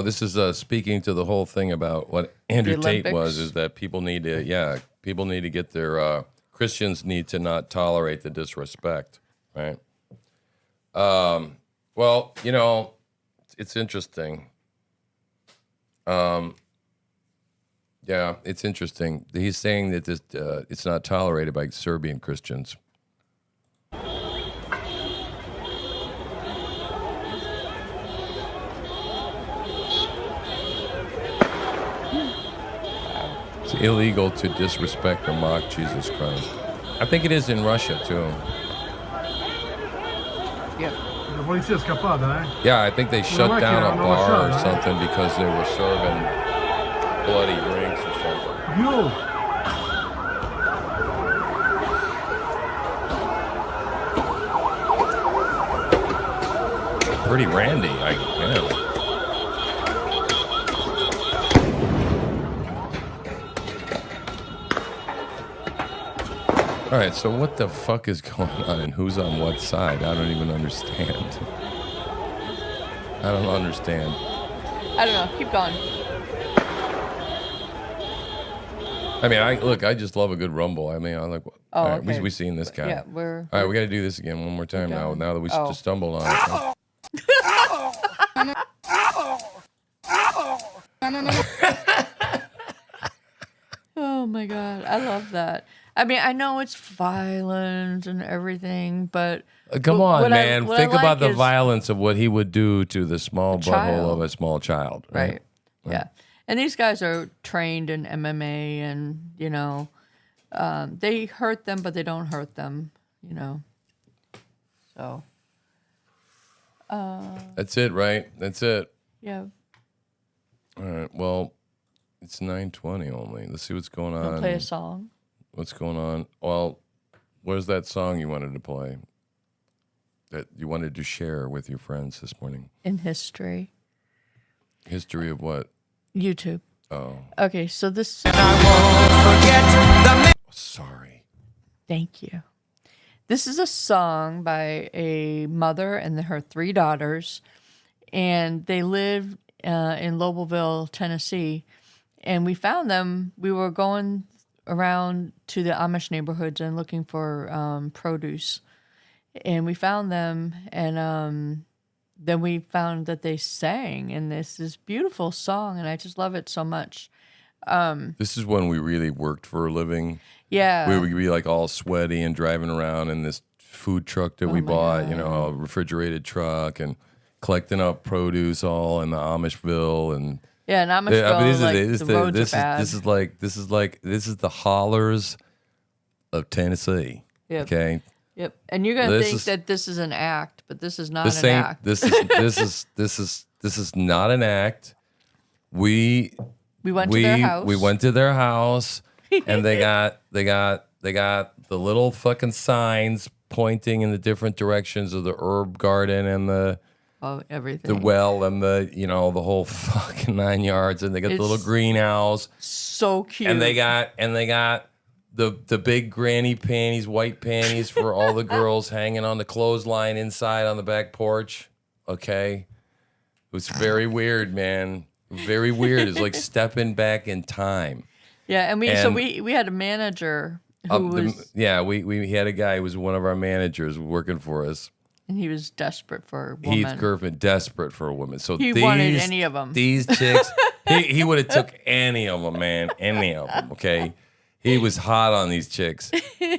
this is speaking to the whole thing about what Andrew Tate was, Olympics? is that people need to get their, Christians need to not tolerate the disrespect, right? Well, you know, it's interesting. Yeah, it's interesting. He's saying that this it's not tolerated by Serbian Christians. It's illegal to disrespect or mock Jesus Christ. I think it is in Russia too. Yep. La polizia è scappata, eh? Yeah, I think they shut macchina down a l'hanno bar or lasciata, something because they were serving bloody drinks or something. Io! Pretty randy, yeah. All right, so what the fuck is going on and who's on what side? I don't even understand. I don't understand. I don't know. Keep going. I mean, I just love a good rumble. I mean, I'm like, Oh, all right, okay. we seen this guy. Yeah, All right, we got to do this again one more time now. Now that we just stumbled on it. Oh my God. I love that. I mean, I know it's violent and everything, but Come on, man. what Think I about like the is- violence of what he would do to the small butthole child. of a small child. Right. Yeah. And these guys are trained in MMA and, you know, they hurt them, but they don't hurt them, you know. So. That's it, right? That's it. Yeah. All right. Well, it's 9:20 only. Let's see what's going Wanna on. play a song? What's going on? Well, where's that song you wanted to play? That you wanted to share with your friends this morning? In history. History of what? YouTube. Oh. Okay, so this. Sorry. Thank you. This is a song by a mother and her 3 daughters, and they live in Lobelville, Tennessee. And we found them. We were going around to the Amish neighborhoods and looking for produce, and we found them. And then we found that they sang, and this beautiful song, and I just love it so much. This is when we really worked for a living. Yeah. We would be like all sweaty and driving around in this food truck that we bought, you know, a refrigerated truck, and collecting up produce all in the Amishville and. Yeah, and Amishville, the roads are bad. This is the hollers of Tennessee. Yep. Okay. Yep. And you're gonna think that this is an act, but this is not an act. This is not an act. We went to their house. We went to their house, and they got the little fucking signs pointing in the different directions of the herb garden and the. Everything. The well and the whole fucking 9 yards, and they got the little greenhouse. So cute. And they got the big granny panties, white panties for all the girls hanging on the clothesline inside on the back porch. Okay. It was very weird, man. Very weird. It's like stepping back in time. Yeah, and we had a manager who was we had a guy who was one of our managers working for us. And he was desperate for a woman. Heath Kerfman, desperate for a woman. So he wanted any of them. These chicks, he would have took any of them, man. Any of them, okay? He was hot on these chicks.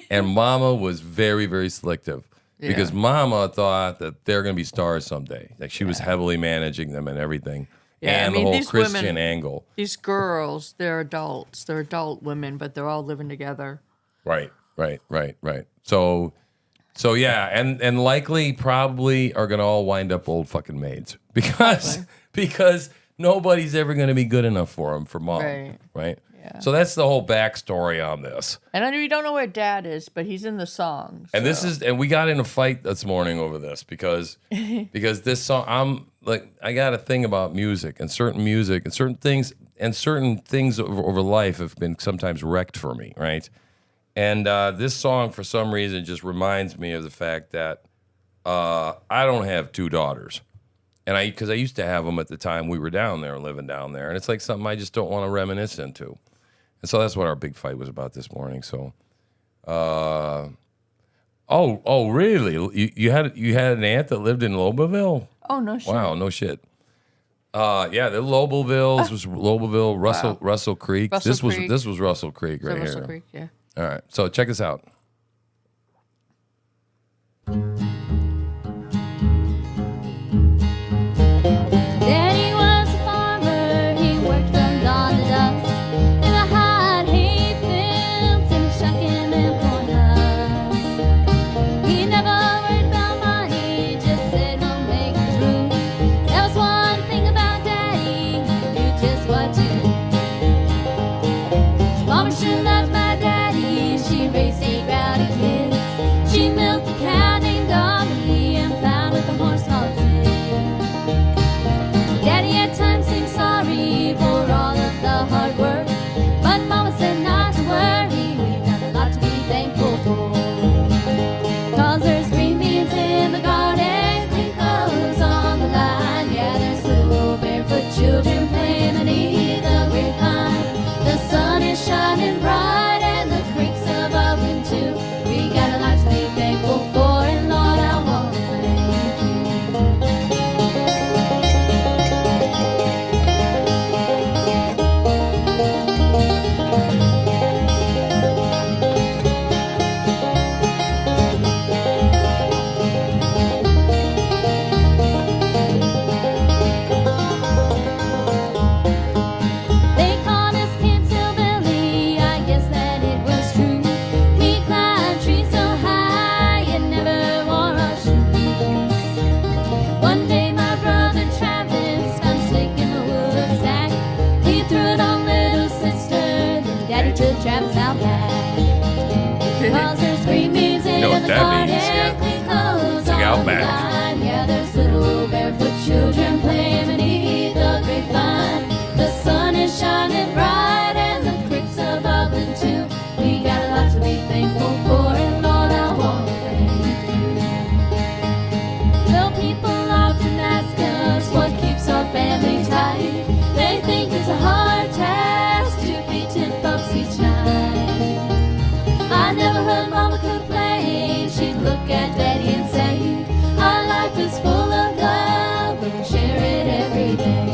And Mama was very, very selective. Because Mama thought that they're going to be stars someday. Like she was heavily managing them and everything. Yeah, and I mean, the whole these Christian women, angle. These girls, they're adults. They're adult women, but they're all living together. Right. So yeah, and likely probably are gonna all wind up old fucking maids because nobody's ever gonna be good enough for them for mom, right? So that's the whole backstory on this. And I know you don't know where Dad is, but he's in the song. And this is, and we got in a fight this morning over this because this song, I got a thing about music and certain things over life have been sometimes wrecked for me, right? And this song, for some reason, just reminds me of the fact that I don't have 2 daughters. And because I used to have them at the time we were living down there. And it's like something I just don't want to reminisce into. And so that's what our big fight was about this morning. So, really? You had an aunt that lived in Loboville? Oh, no shit. Wow, no shit. Yeah, the Loboville was Loboville, Russell Creek. This was Russell Creek right here. Russell Creek, yeah. All right, so check this out. Daddy was a farmer, he worked from dawn to dusk in the hot hay fields and shucking and corn husks. He never worried about money, just said he'll make it through. There was one thing about Daddy, he knew just what to do. Mama sure loved my daddy, she raised 8 rowdy kids. She milked a cow named Dolly and plowed with a horse called Sid. Daddy at times seemed sorry for all of the hard work, but Mama said not to worry, we've got a lot to be thankful for. 'Cause there's green beans in the garden, clean clothes on the line. Yeah, there's little barefoot children playing beneath the grapevine. The sun is shining bright and the creeks are bubbling too. We got a lot to be thankful for, and Lord, I want to thank you. They called us Kids Hillbilly, I guess that it was true. We climbed trees so high and never wore our shoes. One day my brother Travis found a stick in the wood stack. He threw it on little sister, then Daddy took Travis out back. 'Cause there's green beans in You know what the that garden, means, yeah. clean clothes Take on out the back. line. Yeah, there's little barefoot children playing beneath the grapevine. The sun is shining bright and the creeks are bubbling too. We got a lot to be thankful for, and Lord, I want to thank you. Well, people often ask us what keeps our family tight. They think it's a hard task to feed 10 folks each night. I never heard Mama complain. She'd look at Daddy and say, our life is full of love, but we share it every day.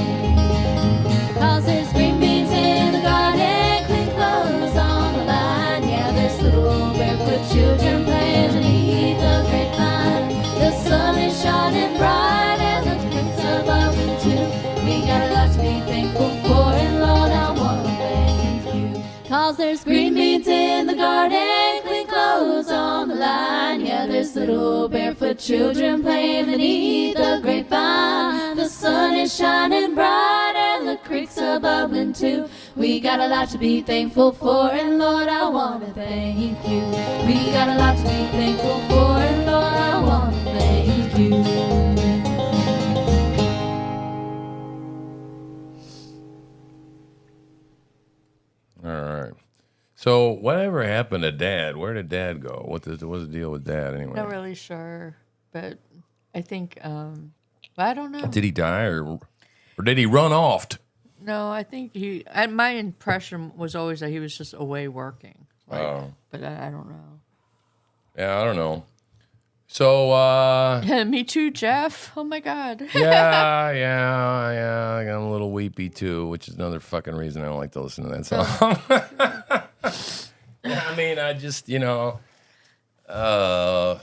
'Cause there's green beans in the garden, clean clothes on the line. Yeah, there's little barefoot children playing beneath the grapevine. The sun is shining bright and the creeks are bubbling too. We got a lot to be thankful for, and Lord, I want to thank you. 'Cause there's green beans in the garden, clean clothes on the line. Yeah, there's little barefoot children playing beneath the grapevine. The sun is shining bright and the creeks are bubbling too. We got a lot to be thankful for, and Lord, I want to thank you. We got a lot to be thankful for, and Lord, I want to thank you. All right. So whatever happened to Dad? Where did Dad go? What's the deal with Dad anyway? Not really sure, but I think I don't know. Did he die or did he run off? No, I think my impression was always that he was just away working. Oh. But I don't know. Yeah, I don't know. So, Me too, Jeff. Oh my God. yeah. I'm a little weepy too, which is another fucking reason I don't like to listen to that song. Yeah, I mean, I just, yeah. I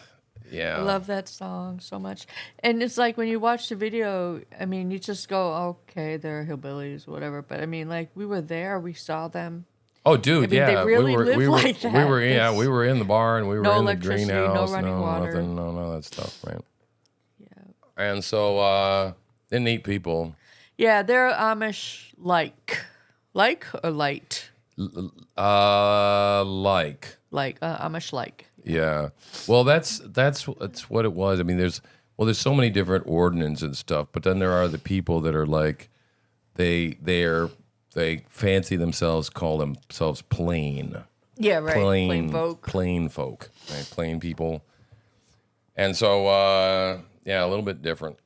love that song so much. And it's like when you watch the video, I mean, you just go, okay, they're hillbillies, whatever. But I mean, like, we were there, we saw them. Oh, dude, I mean, yeah. they really we live were, like that. We were in the bar and we were No in the electricity, greenhouse. no running water. Nothing, none of that stuff, right? Yeah. And so, they're neat people. Yeah, they're Amish like or light? Like. Like Amish like. Yeah. Well, that's what it was. I mean, there's so many different ordinances and stuff, but then there are the people that are like, they fancy themselves, call themselves plain. Yeah, right. Plain folk. Plain folk. Right? Plain people. And so, yeah, a little bit different.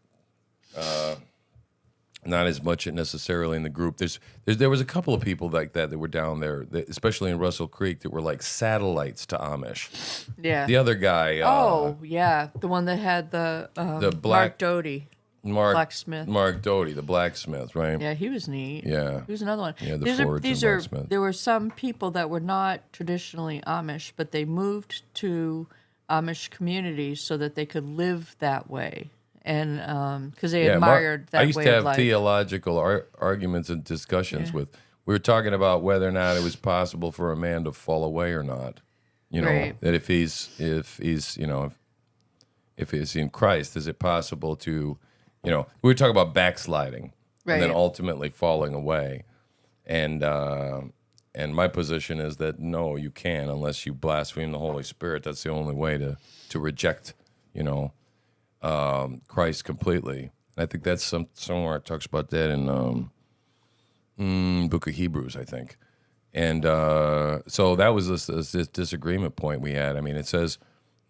Not as much necessarily in the group. There was a couple of people like that were down there, especially in Russell Creek, that were like satellites to Amish. Yeah. The other guy. Yeah, the one that had the Mark Doty. Blacksmith. Mark Doty, the blacksmith, right? Yeah, he was neat. Yeah. He was another one. Yeah, the forge and blacksmith. There were some people that were not traditionally Amish, but they moved to Amish communities so that they could live that way. And because they admired that way of life. I used to have theological arguments and discussions with. We were talking about whether or not it was possible for a man to fall away or not. You know, right. that if he's in Christ, is it possible to, we were talking about backsliding and then ultimately falling away, and my position is that no, you can't unless you blaspheme the Holy Spirit. That's the only way to reject, Christ completely. I think that's somewhere it talks about that in Book of Hebrews, I think. And so that was this disagreement point we had. I mean, it says,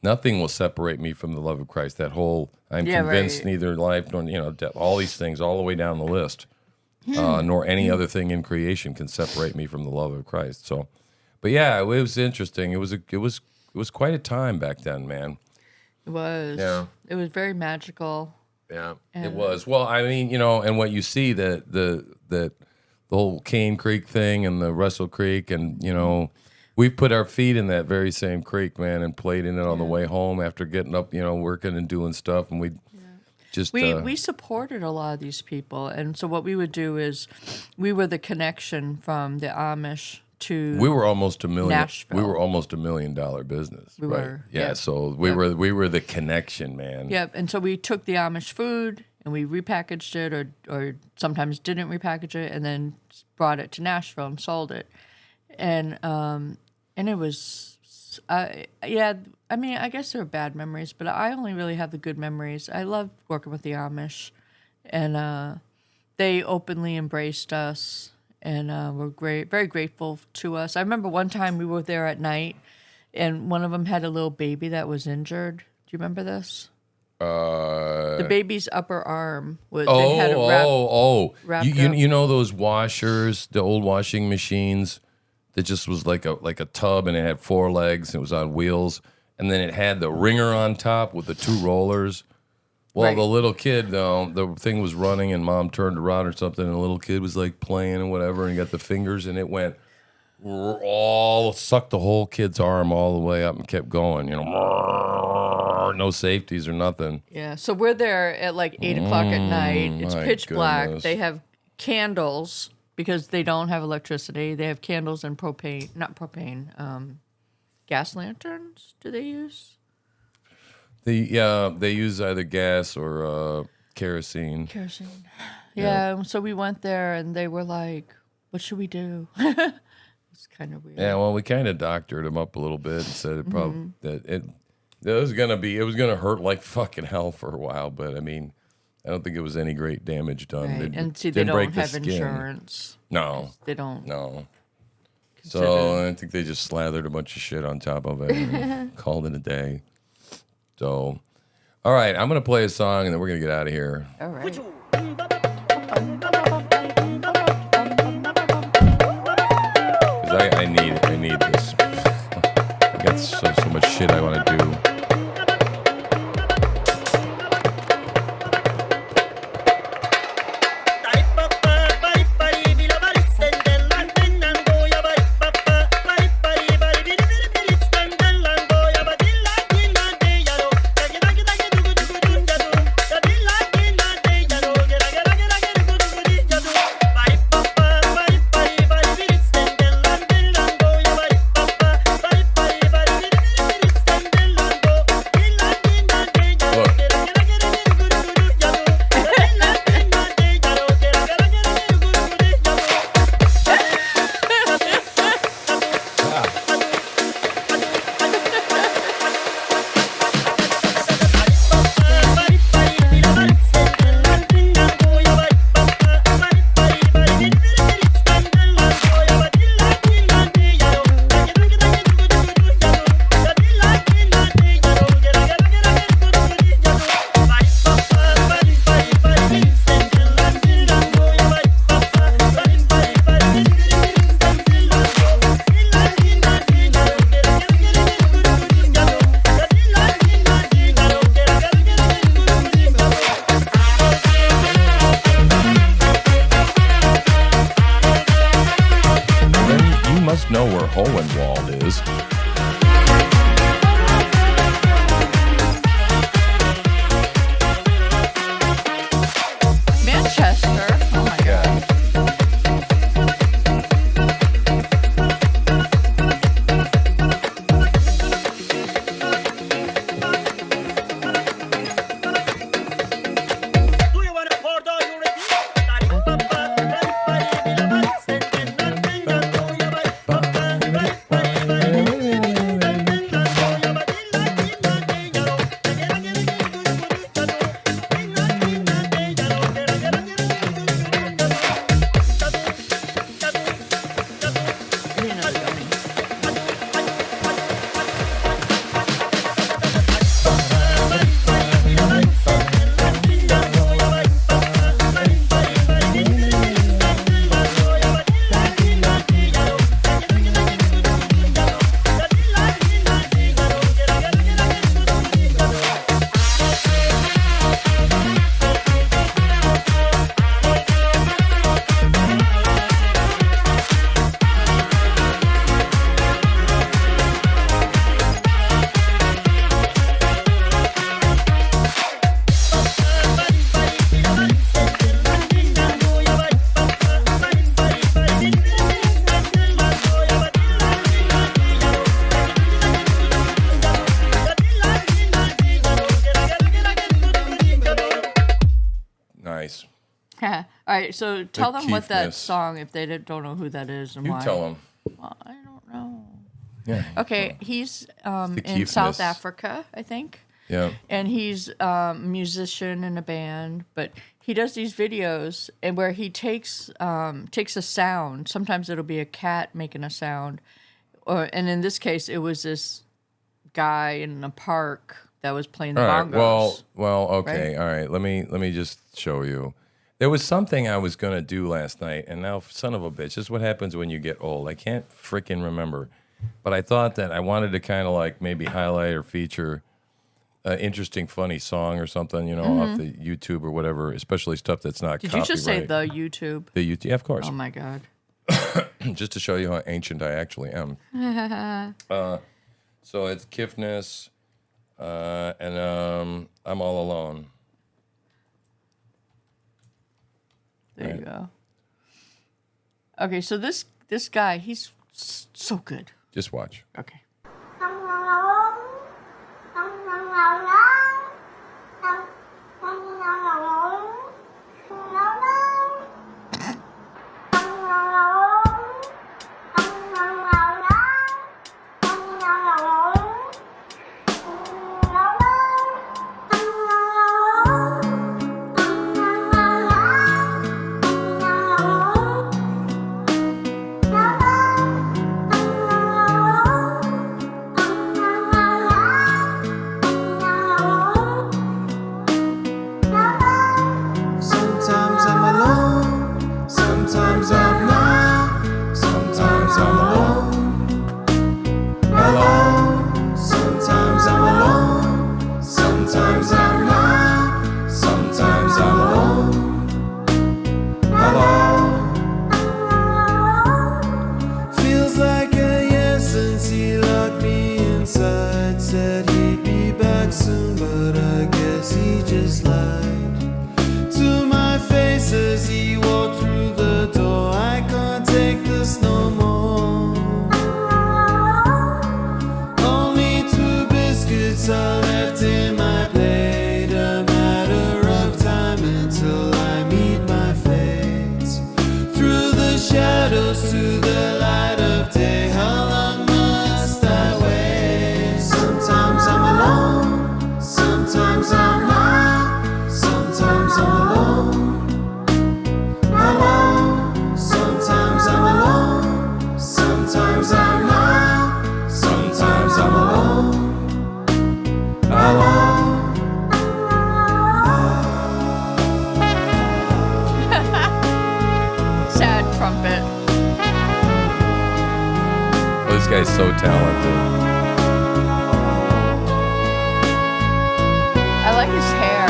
nothing will separate me from the love of Christ. That whole, I'm convinced neither life nor, death, all these things all the way down the list, nor any other thing in creation can separate me from the love of Christ. So, but yeah, it was interesting. It was quite a time back then, man. It was. Yeah. It was very magical. Yeah, it was. Well, I mean, and what you see that the whole Cane Creek thing and the Russell Creek, and we've put our feet in that very same creek, man, and played in it on the way home after getting up, working and doing stuff, and we supported a lot of these people, and so what we would do is we were the connection from the Amish to we were almost $1 million. Nashville. We were almost $1 million business. We right? were. Yeah. So we were the connection, man. Yep. And so we took the Amish food and we repackaged it, or sometimes didn't repackage it, and then brought it to Nashville and sold it. And it was, I mean, I guess there were bad memories, but I only really have the good memories. I loved working with the Amish, and they openly embraced us. And were very grateful to us. I remember one time we were there at night, and one of them had a little baby that was injured. Do you remember this? The baby's upper arm was. They had wrapped you know those washers, the old washing machines, that just was like a tub, and it had 4 legs, and it was on wheels, and then it had the wringer on top with the 2 rollers. Well, the little kid, the thing was running, and Mom turned around or something, and the little kid was like playing and whatever, and he got the fingers, and it went sucked the whole kid's arm all the way up and kept going, no safeties or nothing. Yeah, so we're there at like 8 o'clock at night. It's pitch black. They have candles because they don't have electricity. They have candles and gas lanterns. Do they use? They use either gas or kerosene. Yeah, so we went there, and they were like, what should we do? It's kind of weird. Yeah, well, we kind of doctored them up a little bit and said it was gonna hurt like fucking hell for a while, but I mean, I don't think it was any great damage done. Right. And see, they don't have insurance. No. They don't. No. So I think they just slathered a bunch of shit on top of it and called it a day. So, all right, I'm going to play a song, and then we're going to get out of here. All right. Because I need this. I got so much shit I want to do. least know where Hohenwald is. Manchester. Oh my God. Nice. All right, so tell them what that Keefness. song, if they don't know who that is and You why. tell them. Well, I don't know. Yeah. Okay, he's the in South Keefness. Africa, I think. Yeah. And he's a musician in a band, but he does these videos and where he takes a sound. Sometimes it'll be a cat making a sound, and in this case, it was this guy in a park that was playing the All right. bongos. Well, okay. right? All right. Let me just show you. There was something I was gonna do last night, and now, son of a bitch, this is what happens when you get old. I can't freaking remember. But I thought that I wanted to kind of like maybe highlight or feature an interesting, funny song or something, off the YouTube or whatever, especially stuff that's not Did copyright. you just say the YouTube? The YouTube? Yeah, of course. Oh my God. Just to show you how ancient I actually am. So it's Kiffness, and I'm All Alone. There you go. Okay, so this guy, he's so good. Just watch. Okay. Sometimes I'm alone, sometimes I'm not, sometimes I'm alone, alone. Sometimes I'm alone, sometimes I'm not, sometimes I'm alone, alone. Feels like a year since he locked me inside, said he'd be back soon, but I guess he just lied to my face as he walked through the door. I can't take this no more. Only 2 biscuits are left in my plate. A matter of time until I meet my fate. Through the shadows to the light of day. How long must I wait? Sometimes I'm alone, sometimes I'm not, sometimes I'm alone, alone. Sometimes I'm alone, sometimes I'm not, sometimes I'm alone, alone. Sad trumpet. Oh, this guy's so talented. I like his hair.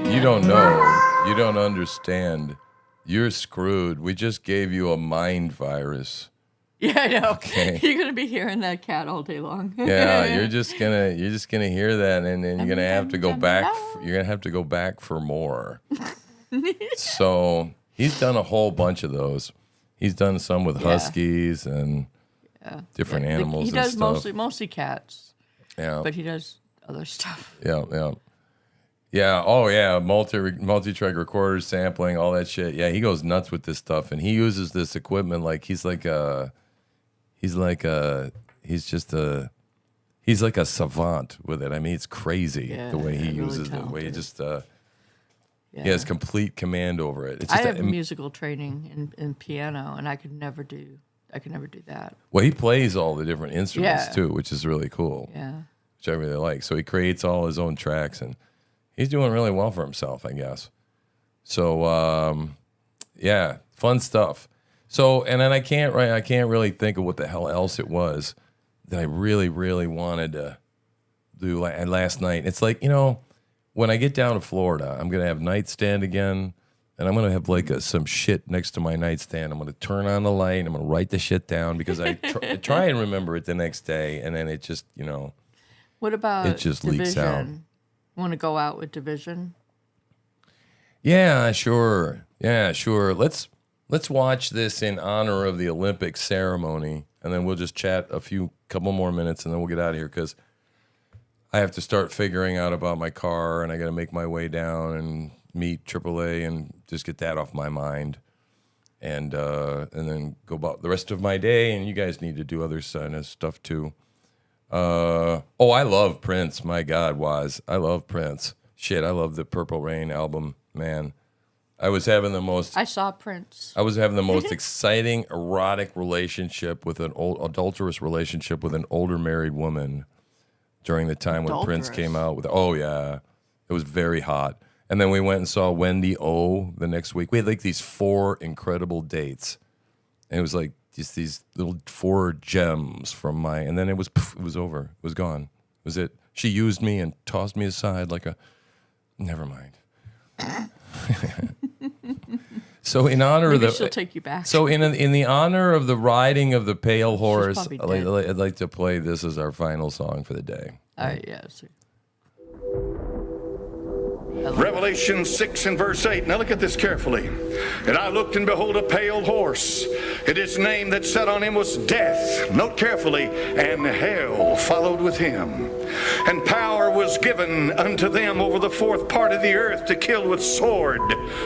You don't know. You don't understand. You're screwed. We just gave you a mind virus. Yeah, I know. Okay. You're gonna be hearing that cat all day long. Yeah, you're just gonna hear that, and then you're gonna have to go back. You're gonna have to go back for more. So he's done a whole bunch of those. He's done some with huskies and different animals. He does and stuff. mostly cats. Yeah, but he does other stuff. Yeah. Oh yeah, multi-track recorders, sampling, all that shit. Yeah, he goes nuts with this stuff, and he uses this equipment like he's like a savant with it. I mean, it's crazy the way he uses it. The way he just he has complete command over it. It's just I have musical training in piano, and I could never do that. Well, he plays all the different instruments too, which is really cool. Yeah, which I really like. So he creates all his own tracks, and he's doing really well for himself, I guess. So fun stuff. So, and then I can't really think of what the hell else it was that I really, really wanted to do last night. It's like, when I get down to Florida, I'm going to have nightstand again, and I'm going to have like some shit next to my nightstand. I'm going to turn on the light, and I'm going to write the shit down because I try and remember it the next day, and then it just, What about it just Division? leaks out. Want to go out with Division? Yeah, sure. Let's watch this in honor of the Olympic ceremony, and then we'll just chat couple more minutes, and then we'll get out of here because I have to start figuring out about my car, and I got to make my way down and meet AAA and just get that off my mind, and then go about the rest of my day. And you guys need to do other stuff too. I love Prince. My God, Waz, I love Prince. Shit, I love the Purple Rain album, man. I saw Prince. I was having the most exciting erotic relationship with adulterous relationship with an older married woman during the time when Prince came out with. Oh yeah, it was very hot. And then we went and saw Wendy O the next week. We had like these 4 incredible dates, and it was like just these little 4 gems from and then it was over. It was gone. It was it. She used me and tossed me aside like never mind. So in honor of she'll take you back. So in the honor of the riding of the pale horse, I'd like to play this as our final song for the day. All right, yeah. Revelation 6 and verse 8. Now look at this carefully. And I looked, and behold, a pale horse. And his name that sat on him was Death. Note carefully. And hell followed with him. And power was given unto them over the 4th part of the earth to kill with sword,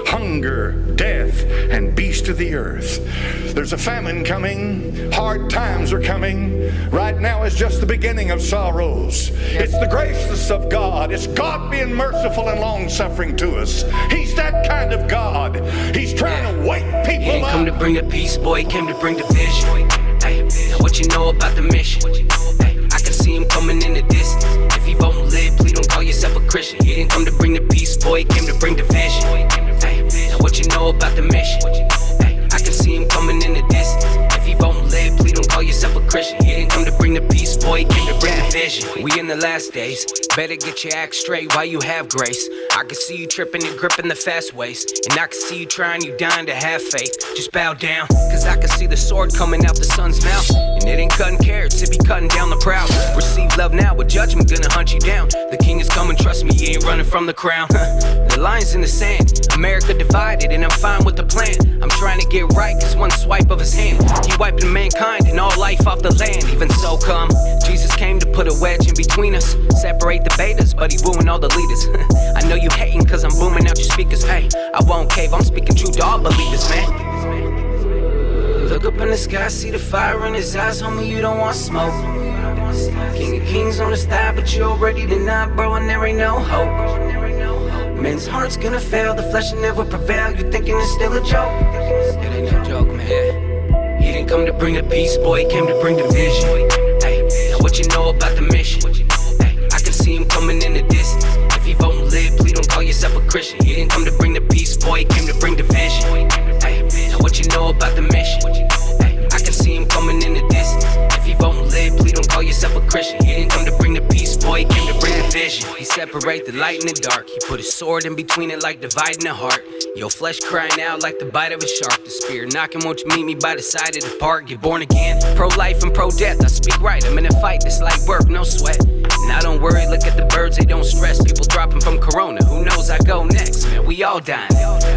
hunger, death, and beast of the earth. There's a famine coming. Hard times are coming. Right now is just the beginning of sorrows. It's the graciousness of God. It's God being merciful and long-suffering to us. He's that kind of God. He's trying to wake people He didn't up. come to bring the peace, boy. He came to bring division. Hey, now what you know about the mission? Hey, I can see him coming in the distance. If you won't live, please don't call yourself a Christian. He didn't come to bring the peace, boy. He came to bring division. Hey, now what you know about the mission? Hey, I can see him coming in the distance. If you won't live, please don't call yourself a Christian. He didn't come to bring the peace, boy. He came to bring division. We in the last days. Better get your act straight while you have grace. I can see you tripping and gripping the fast ways. And I can see you trying, you dying to have faith. Just bow down, cause I can see the sword coming out the sun's mouth. And it ain't cutting carrots, it be cutting down the proud. Receive love now, but judgment gonna hunt you down. The king is coming, trust me, he ain't running from the crown. The line's in the sand, America divided, and I'm fine with the plan. I'm trying to get right, cause one swipe of his hand, he wiping mankind and all life off the land. Even so come, Jesus came to put a wedge in between us. Separate the betas, but he wooing all the leaders. I know you hating cause I'm booming out your speakers. Hey, I won't cave, I'm speaking true to all believers, man. Look up in the sky, see the fire in his eyes, homie, you don't want smoke. King of kings on the thigh, but you already denied, bro, and there ain't no hope. Men's heart's gonna fail, the flesh will never prevail. You thinking it's still a joke? It ain't no joke, man. He didn't come to bring the peace, boy, he came to bring division. Hey, now what you know about the mission? Hey, I can see him coming in the distance. If you won't live, please don't call yourself a Christian. He didn't come to bring the peace, boy, he came to bring division. Hey, now what you know about the mission? Hey, I can see him coming in the distance. If you won't live, please don't call yourself a Christian. He didn't come to bring the peace, boy, he came to bring division. He said separate the light and the dark. He put a sword in between it like dividing the heart. Your flesh crying out like the bite of a shark. The spirit knocking, won't you meet me by the side of the park? Get born again, pro-life and pro-death. I speak right, I'm in a fight, this light work, no sweat. Now don't worry, look at the birds, they don't stress. People dropping from corona, who knows I go next? Man, we all dying.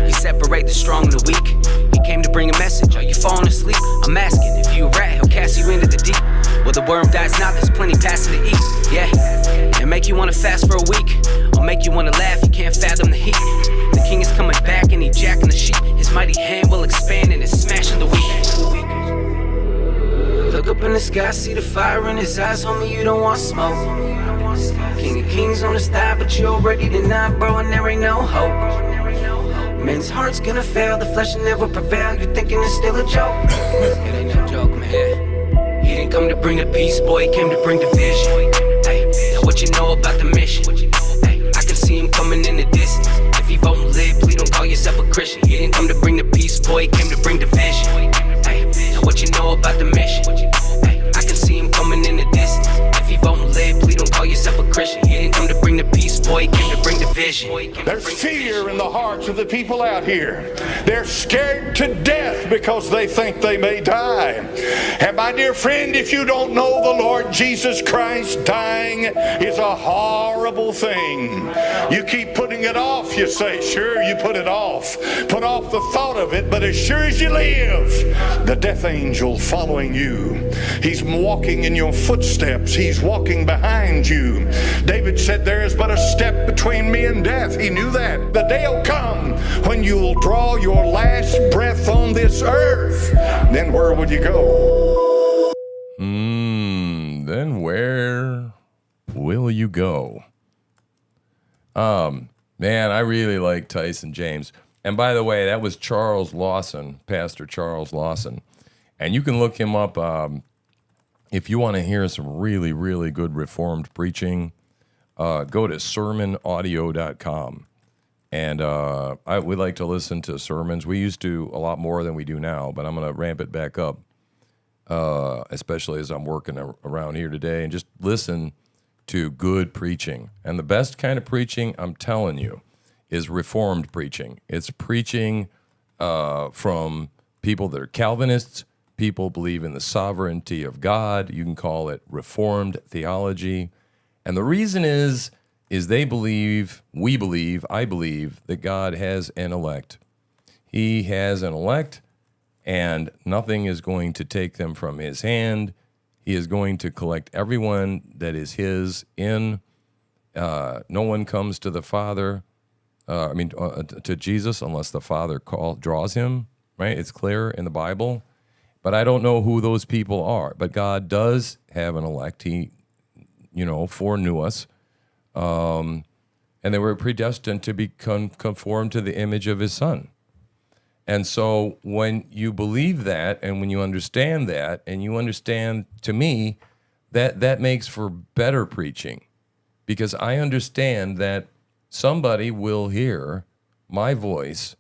He separate the strong and the weak. He came to bring a message, are you falling asleep? I'm asking, if you a rat, he'll cast you into the deep. Well, the worm dies not, there's plenty passing to eat. Yeah, and make you wanna fast for a week, or make you wanna laugh, you can't fathom the heat. The king is coming back and he jacking the sheep. His mighty hand will expand and it's smashing the weak. Look up in the sky, see the fire in his eyes, homie, you don't want smoke. King of kings on his thigh, but you already denied, bro, and there ain't no hope. Men's heart's gonna fail, the flesh will never prevail. You thinking it's still a joke? It ain't no joke, man. He didn't come to bring the peace, boy, he came to bring division. Hey, now what you know about the mission? Hey, I can see him coming in the distance. If you vote and live, please don't call yourself a Christian. He didn't come to bring the peace, boy, he came to bring division. Hey, now what you know about the mission? Hey, I can see him coming in the distance. If you vote and live, please don't call yourself a Christian. He didn't come to bring the peace, boy, he came to bring division. There's fear in the hearts of the people out here. They're scared to death because they think they may die. And my dear friend, if you don't know the Lord Jesus Christ, dying is a horrible thing. You keep putting it off, you say. Sure, you put it off. Put off the thought of it, but as sure as you live, the death angel following you. He's walking in your footsteps. He's walking behind you. David said, there is but a step between me and death. He knew that. The day will come when you'll draw your last breath on this earth. Then where would you go? Then where will you go? Man, I really like Tyson James. And by the way, that was Charles Lawson, Pastor Charles Lawson. And you can look him up if you want to hear some really, really good Reformed preaching. Go to sermonaudio.com. And we like to listen to sermons. We used to a lot more than we do now, but I'm going to ramp it back up, especially as I'm working around here today, and just listen to good preaching. And the best kind of preaching, I'm telling you, is Reformed preaching. It's preaching from people that are Calvinists, people believe in the sovereignty of God. You can call it Reformed theology. And the reason is they believe, I believe, that God has an elect. He has an elect, and nothing is going to take them from his hand. He is going to collect everyone that is his in. No one comes to the Father, to Jesus, unless the Father draws him, right? It's clear in the Bible. But I don't know who those people are. But God does have an elect. He, foreknew us. And they were predestined to be conformed to the image of his Son. And so when you believe that, and when you understand that, and you understand, to me, that makes for better preaching. Because I understand that somebody will hear my voice,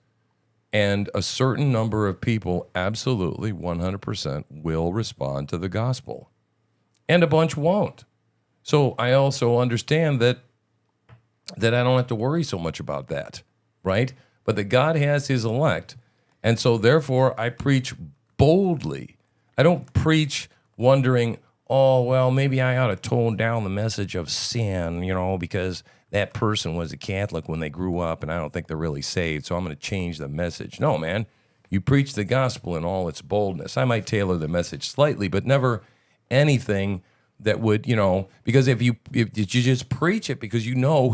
and a certain number of people, absolutely 100%, will respond to the gospel. And a bunch won't. So I also understand that I don't have to worry so much about that, right? But that God has his elect, and so therefore I preach boldly. I don't preach wondering, oh, well, maybe I ought to tone down the message of sin, because that person was a Catholic when they grew up, and I don't think they're really saved, so I'm going to change the message. No, man, you preach the gospel in all its boldness. I might tailor the message slightly, but never anything that would, because if you just preach it because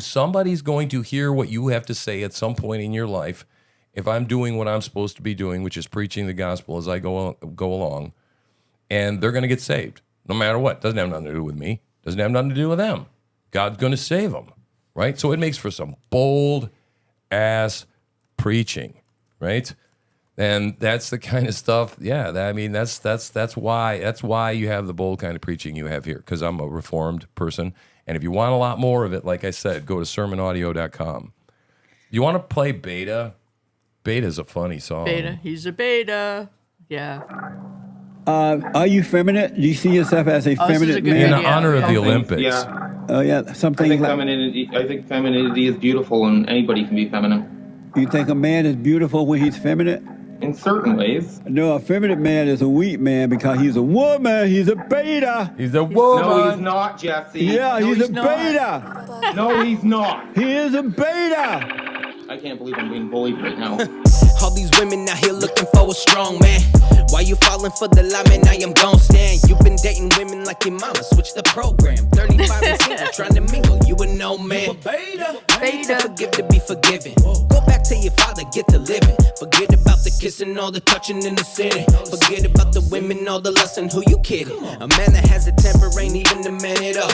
somebody's going to hear what you have to say at some point in your life. If I'm doing what I'm supposed to be doing, which is preaching the gospel as I go along, and they're going to get saved, no matter what. Doesn't have nothing to do with me. Doesn't have nothing to do with them. God's going to save them, right? So it makes for some bold-ass preaching, right? And that's the kind of stuff, that's why you have the bold kind of preaching you have here, because I'm a Reformed person. And if you want a lot more of it, like I said, go to sermonaudio.com. You want to play Beta? Beta's a funny song. Beta. He's a beta. Yeah. Are you feminine? Do you see yourself as a feminine man? In honor of the Olympics. Yeah. Yeah, something I think femininity is beautiful, and anybody can be feminine. You think a man is beautiful when he's feminine? In certain ways. No, a feminine man is a weak man because he's a woman. He's a beta. He's a woman. No, he's not, Jesse. Yeah, no, he's a not. beta. No, he's not. He is a beta. I can't believe I'm being bullied right now. All these women out here looking for a strong man. Why you falling for the lie, man? I am gon' stand. You been dating women like your mama. Switch the program. 35 and single, trying to mingle. You a no man. Beta. Forgive to be forgiven. Go back to your father, get to living. Forget about the kissing, all the touching and the sinning. Forget about the women, all the lust and who you kidding. A man that has a temper ain't even a man at all.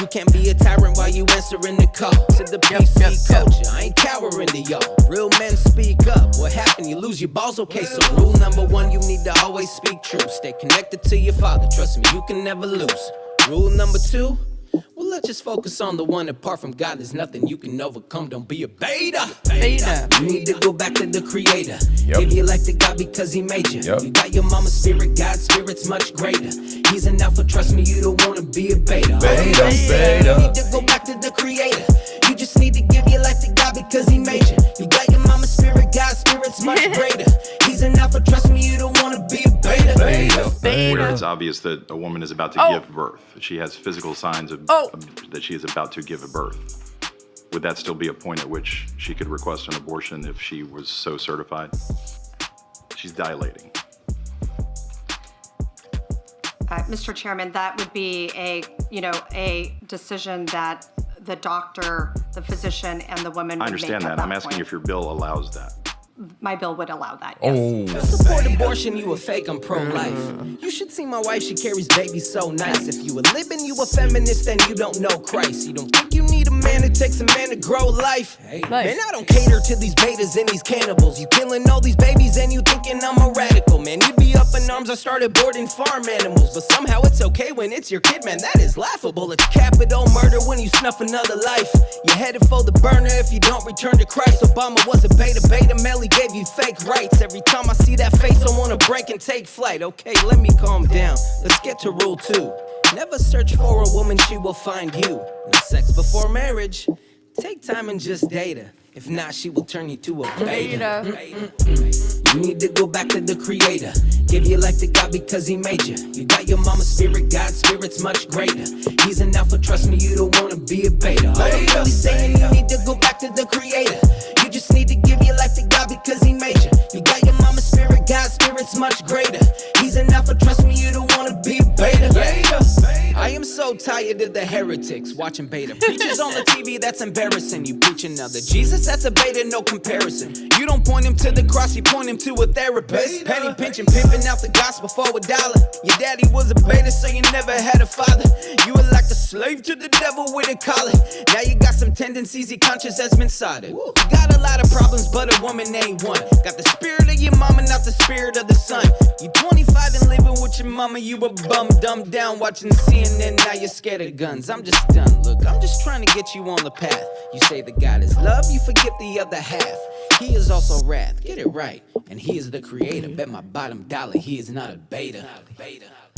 You can't be a tyrant while you answering the call. To the PC culture, I ain't cowering to y'all. Real men speak up. What happened? You lose your balls? Okay, so rule number one, you need to always speak truth. Stay connected to your father. Trust me, you can never lose. Rule number two, well, let's just focus on the one. Apart from God, there's nothing you can overcome. Don't be a beta. You need to go back to the creator. Give your life to God because he made you. You got your mama's spirit, God's spirit's much greater. He's an alpha, trust me, you don't want to be a beta. You need to go back to the creator. You just need to give your life to God because he made you. You got your mama's spirit, God's spirit's much greater. He's an alpha, trust me, you don't want to be a beta. Where it's obvious that a woman is about to give birth. She has physical signs of that she is about to give a birth. Would that still be a point at which she could request an abortion if she was so certified? She's dilating. Mr. Chairman, that would be a decision that the doctor, the physician, and the woman would I understand make at that. I'm that asking point. if your bill allows that. My bill would allow that. Support abortion, you a fake, I'm pro-life. You should see my wife, she carries babies so nice. If you a living, you a feminist, then you don't know Christ. You don't think you need a man, it takes a man to grow life. Man, I don't cater to these betas and these cannibals. You killing all these babies and you thinking I'm a radical. Man, you'd be up in arms, I started boarding farm animals. But somehow it's okay when it's your kid, man, that is laughable. It's capital murder when you snuff another life. You're headed for the burner if you don't return to Christ. Obama was a beta male, he gave you fake rights. Every time I see that face, I wanna break and take flight. Okay, let me calm down. Let's get to rule 2. Never search for a woman, she will find you. No sex before marriage. Take time and just date her. If not, she will turn you to a beta. You need to go back to the creator. Give your life to God because he made you. You got your mama's spirit, God's spirit's much greater. He's an alpha, trust me, you don't wanna be a beta. All I'm really saying, you need to go back to the creator. You just need to give your life to God because he made you. You got your mama's spirit, God's spirit's much greater. He's an alpha, trust me, you don't wanna be a beta. I am so tired of the heretics watching beta preachers on the TV. That's embarrassing. You preach another Jesus, that's a beta, no comparison. You don't point him to the cross, you point him to a therapist. Penny pinching, pimping out the gospel for $1. Your daddy was a beta, so you never had a father. You were like a slave to the devil with a collar. Now you got some tendencies, your conscience has been sodded. You got a lot of problems, but a woman ain't one. Got the spirit of your mama, not the spirit of the son. You 25 and living with your mama, you a bum, dumbed down, watching CNN, now you're scared of guns. I'm just done, look, I'm just trying to get you on the path. You say that God is love, you forget the other half. He is also wrath, get it right, and he is the creator. Bet my bottom dollar, he is not a beta.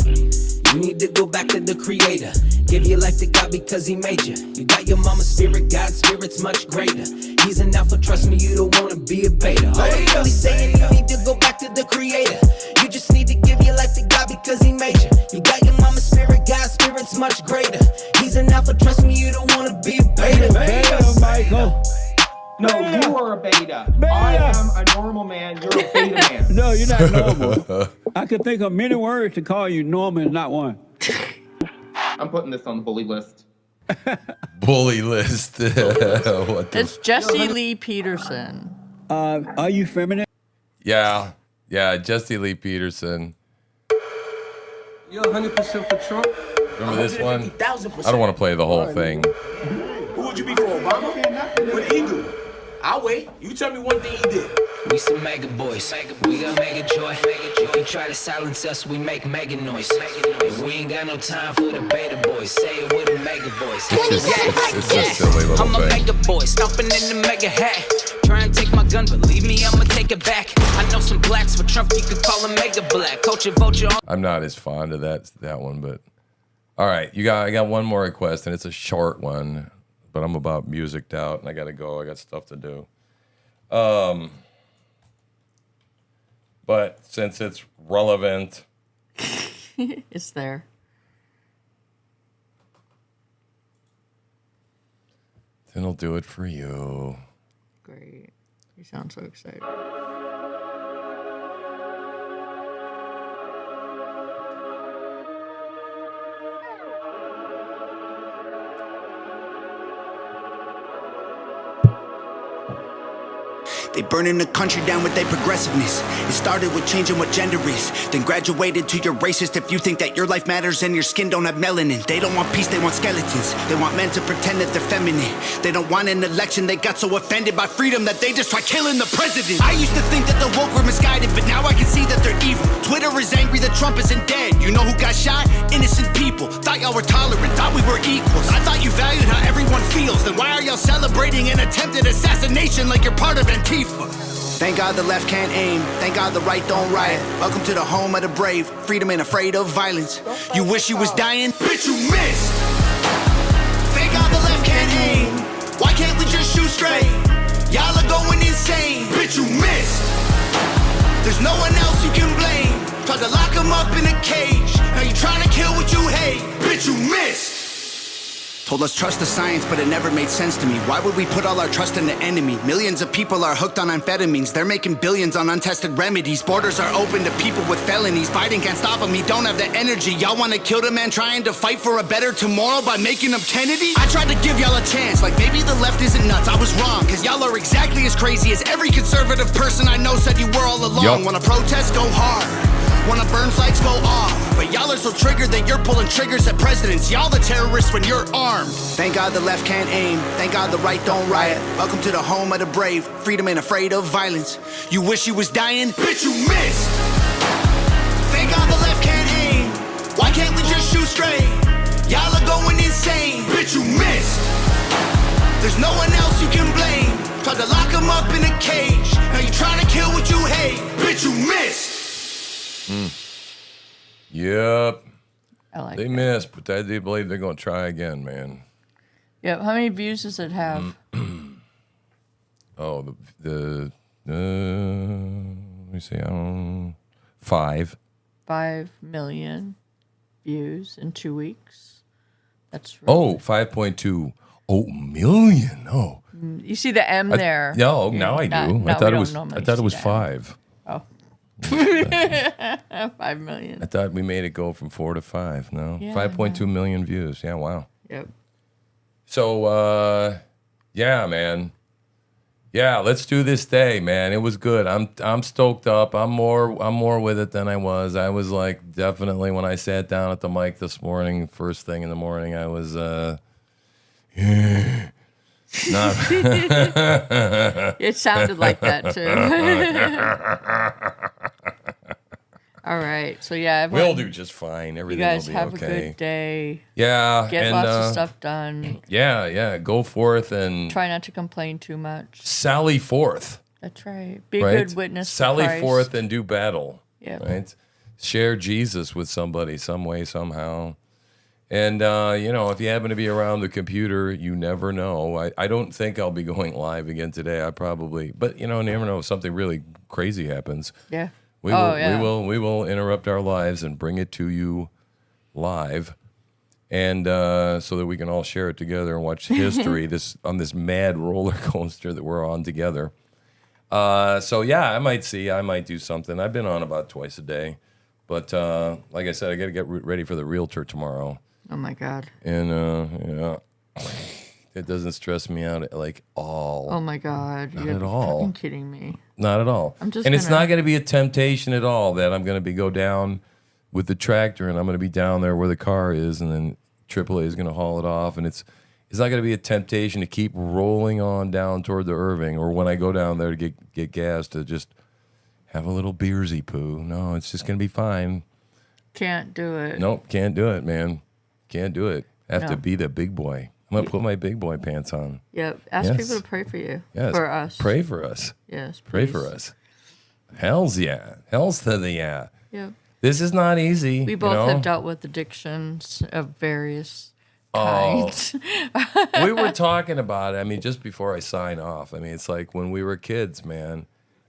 You need to go back to the creator. Give your life to God because he made you. You got your mama's spirit, God's spirit's much greater. He's an alpha, trust me, you don't wanna be a beta. All I'm really saying, you need to go back to the creator. You just need to give your life to God because he made you. You got your mama's spirit, God's spirit's much greater. He's an alpha, trust me, you don't wanna be a beta. Beta, Michael. No, you are a beta. I am a normal man, you're a beta man. No, you're not normal. I could think of many words to call you normal and not one. I'm putting this on the bully list. Bully list. It's Jesse Lee Peterson. Are you feminine? Yeah, Jesse Lee Peterson. You're 100% for Trump? Remember this one? I don't want to play the whole thing. Who would you be for, Obama? What did he do? I'll wait. You tell me one thing he did. We some mega boys, we got mega joy. If you try to silence us, we make mega noise. And we ain't got no time for the beta boys. Say it with a mega voice. It's just silly little I'm a thing. mega boy, stomping in the mega hat. Try and take my gun, believe me, I'ma take it back. I know some blacks for Trump, you could call him mega black. Culture vulture. I'm not as fond of that one, but All right, I got one more request, and it's a short one, but I'm about musiced out, and I got to go. I got stuff to do. But since it's relevant, It's there. then I'll do it for you. Great. You sound so excited. They burning the country down with their progressiveness. It started with changing what gender is, then graduated to your racist if you think that your life matters and your skin don't have melanin. They don't want peace, they want skeletons. They want men to pretend that they're feminine. They don't want an election, they got so offended by freedom that they just try killing the president. I used to think that the woke were misguided, but now I can see that they're evil. Twitter is angry that Trump isn't dead. You know who got shot? Innocent people. Thought y'all were tolerant, thought we were equals. I thought you valued how everyone feels. Then why are y'all celebrating an attempted assassination like you're part of Antifa? Thank God the left can't aim. Thank God the right don't riot. Welcome to the home of the brave. Freedom ain't afraid of violence. You wish you was dying? Bitch, you missed. Thank God the left can't aim. Why can't we just shoot straight? Y'all are going insane. Bitch, you missed. There's no one else you can blame. Tried to lock him up in a cage. Now you trying to kill what you hate. Bitch, you missed. Told us trust the science, but it never made sense to me. Why would we put all our trust in the enemy? Millions of people are hooked on amphetamines. They're making billions on untested remedies. Borders are open to people with felonies. Biden can't stop him, he don't have the energy. Y'all wanna kill the man trying to fight for a better tomorrow by making him Kennedy? I tried to give y'all a chance, like maybe the left isn't nuts. I was wrong, cause y'all are exactly as crazy as every conservative person I know said you were all along. Yup. Wanna protest, go hard. Wanna burn flags, go off. But y'all are so triggered that you're pulling triggers at presidents. Y'all the terrorists when you're armed. Thank God the left can't aim. Thank God the right don't riot. Welcome to the home of the brave. Freedom ain't afraid of violence. You wish you was dying? Bitch, you missed. Thank God the left can't aim. Why can't we just shoot straight? Y'all are going insane. Bitch, you missed. There's no one else you can blame. Tried to lock him up in a cage. Now you trying to kill what you hate. Bitch, you missed. Yep. I like They missed, but I do believe they're going to try again, man. Yep. How many views does it have? Oh, let me see. 5. 5 million views in 2 weeks. That's really Oh, 5.2. Oh, million. Oh. You see the M there. No, now I do. I thought it was 5. Oh. 5 million. I thought we made it go from 4 to 5. No, Yeah, 5.2 million views. Yeah, wow. Yep. So, yeah, man. Yeah, let's do this day, man. It was good. I'm stoked up. I'm more with it than I was. I was like definitely when I sat down at the mic this morning, first thing in the morning, I was not. It sounded like that too. All right, so yeah, everyone, we'll do just fine. Everything you guys will be have okay. a good day. Yeah, get and, lots of stuff done. Yeah. Go forth and Try not to complain too much. sally forth. That's right. Be a Right? good witness. Sally to Christ. forth and do battle. Yep. Right. Share Jesus with somebody, some way, somehow. And if you happen to be around the computer, you never know. I don't think I'll be going live again today. I probably, but never know if something really crazy happens. Yeah. We will interrupt our lives and bring it to you live, and so that we can all share it together and watch history on this mad roller coaster that we're on together. So yeah, I might do something. I've been on about twice a day, but like I said, I got to get ready for the realtor tomorrow. Oh my God. And it doesn't stress me out like all. Oh my God. Not You're at all. fucking kidding me. Not at all. It's not going to be a temptation at all that I'm going to go down with the tractor and I'm going to be down there where the car is, and then AAA is going to haul it off, and it's not going to be a temptation to keep rolling on down toward the Irving, or when I go down there to get gas to just have a little beersy poo. No, it's just going to be fine. Can't do it. Nope, can't do it, man. Can't do it. I have No. to be the big boy. I'm going to put my big boy pants on. Yep. Ask Yes. people to pray for you. Yes. For us. Pray for us. Yes. Pray please. for us. Hells yeah. Hells to the yeah. Yep. This is not easy. We both have dealt with addictions of various Oh. kinds. We were talking about it. I mean, just before I sign off, I mean, it's like when we were kids, man.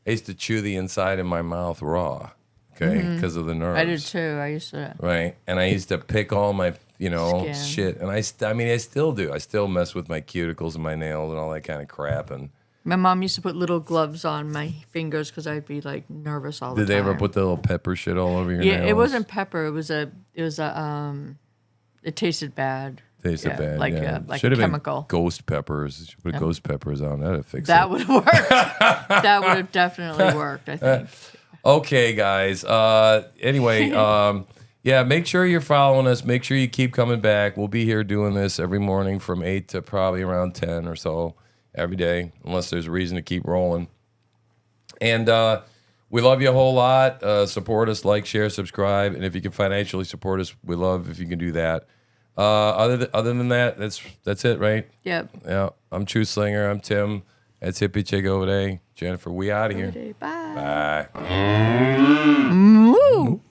I used to chew the inside of my mouth raw, okay, because of the nerves. I did too. I used to. Right, and I used to pick all my, Skin. shit, and I mean, I still do. I still mess with my cuticles and my nails and all that kind of crap. And My mom used to put little gloves on my fingers because I'd be like nervous all the did time. they ever put the little pepper shit all over your Yeah, nails? it wasn't pepper. It was a. It tasted bad. Tasted Yeah, bad. like yeah. like Should a have been chemical. ghost peppers. You should put ghost peppers on. That'd fix That it. would have worked. That would have definitely worked, I think. Okay, guys. Anyway, yeah, make sure you're following us. Make sure you keep coming back. We'll be here doing this every morning from 8 to probably around 10 or so every day, unless there's a reason to keep rolling. And we love you a whole lot. Support us, like, share, subscribe. And if you can financially support us, we love if you can do that. Other than that, that's it, right? Yep. Yeah. I'm True Slinger. I'm Tim. That's Hippie Chick over there. Jennifer, we out of here. Bye. Bye. Ooh.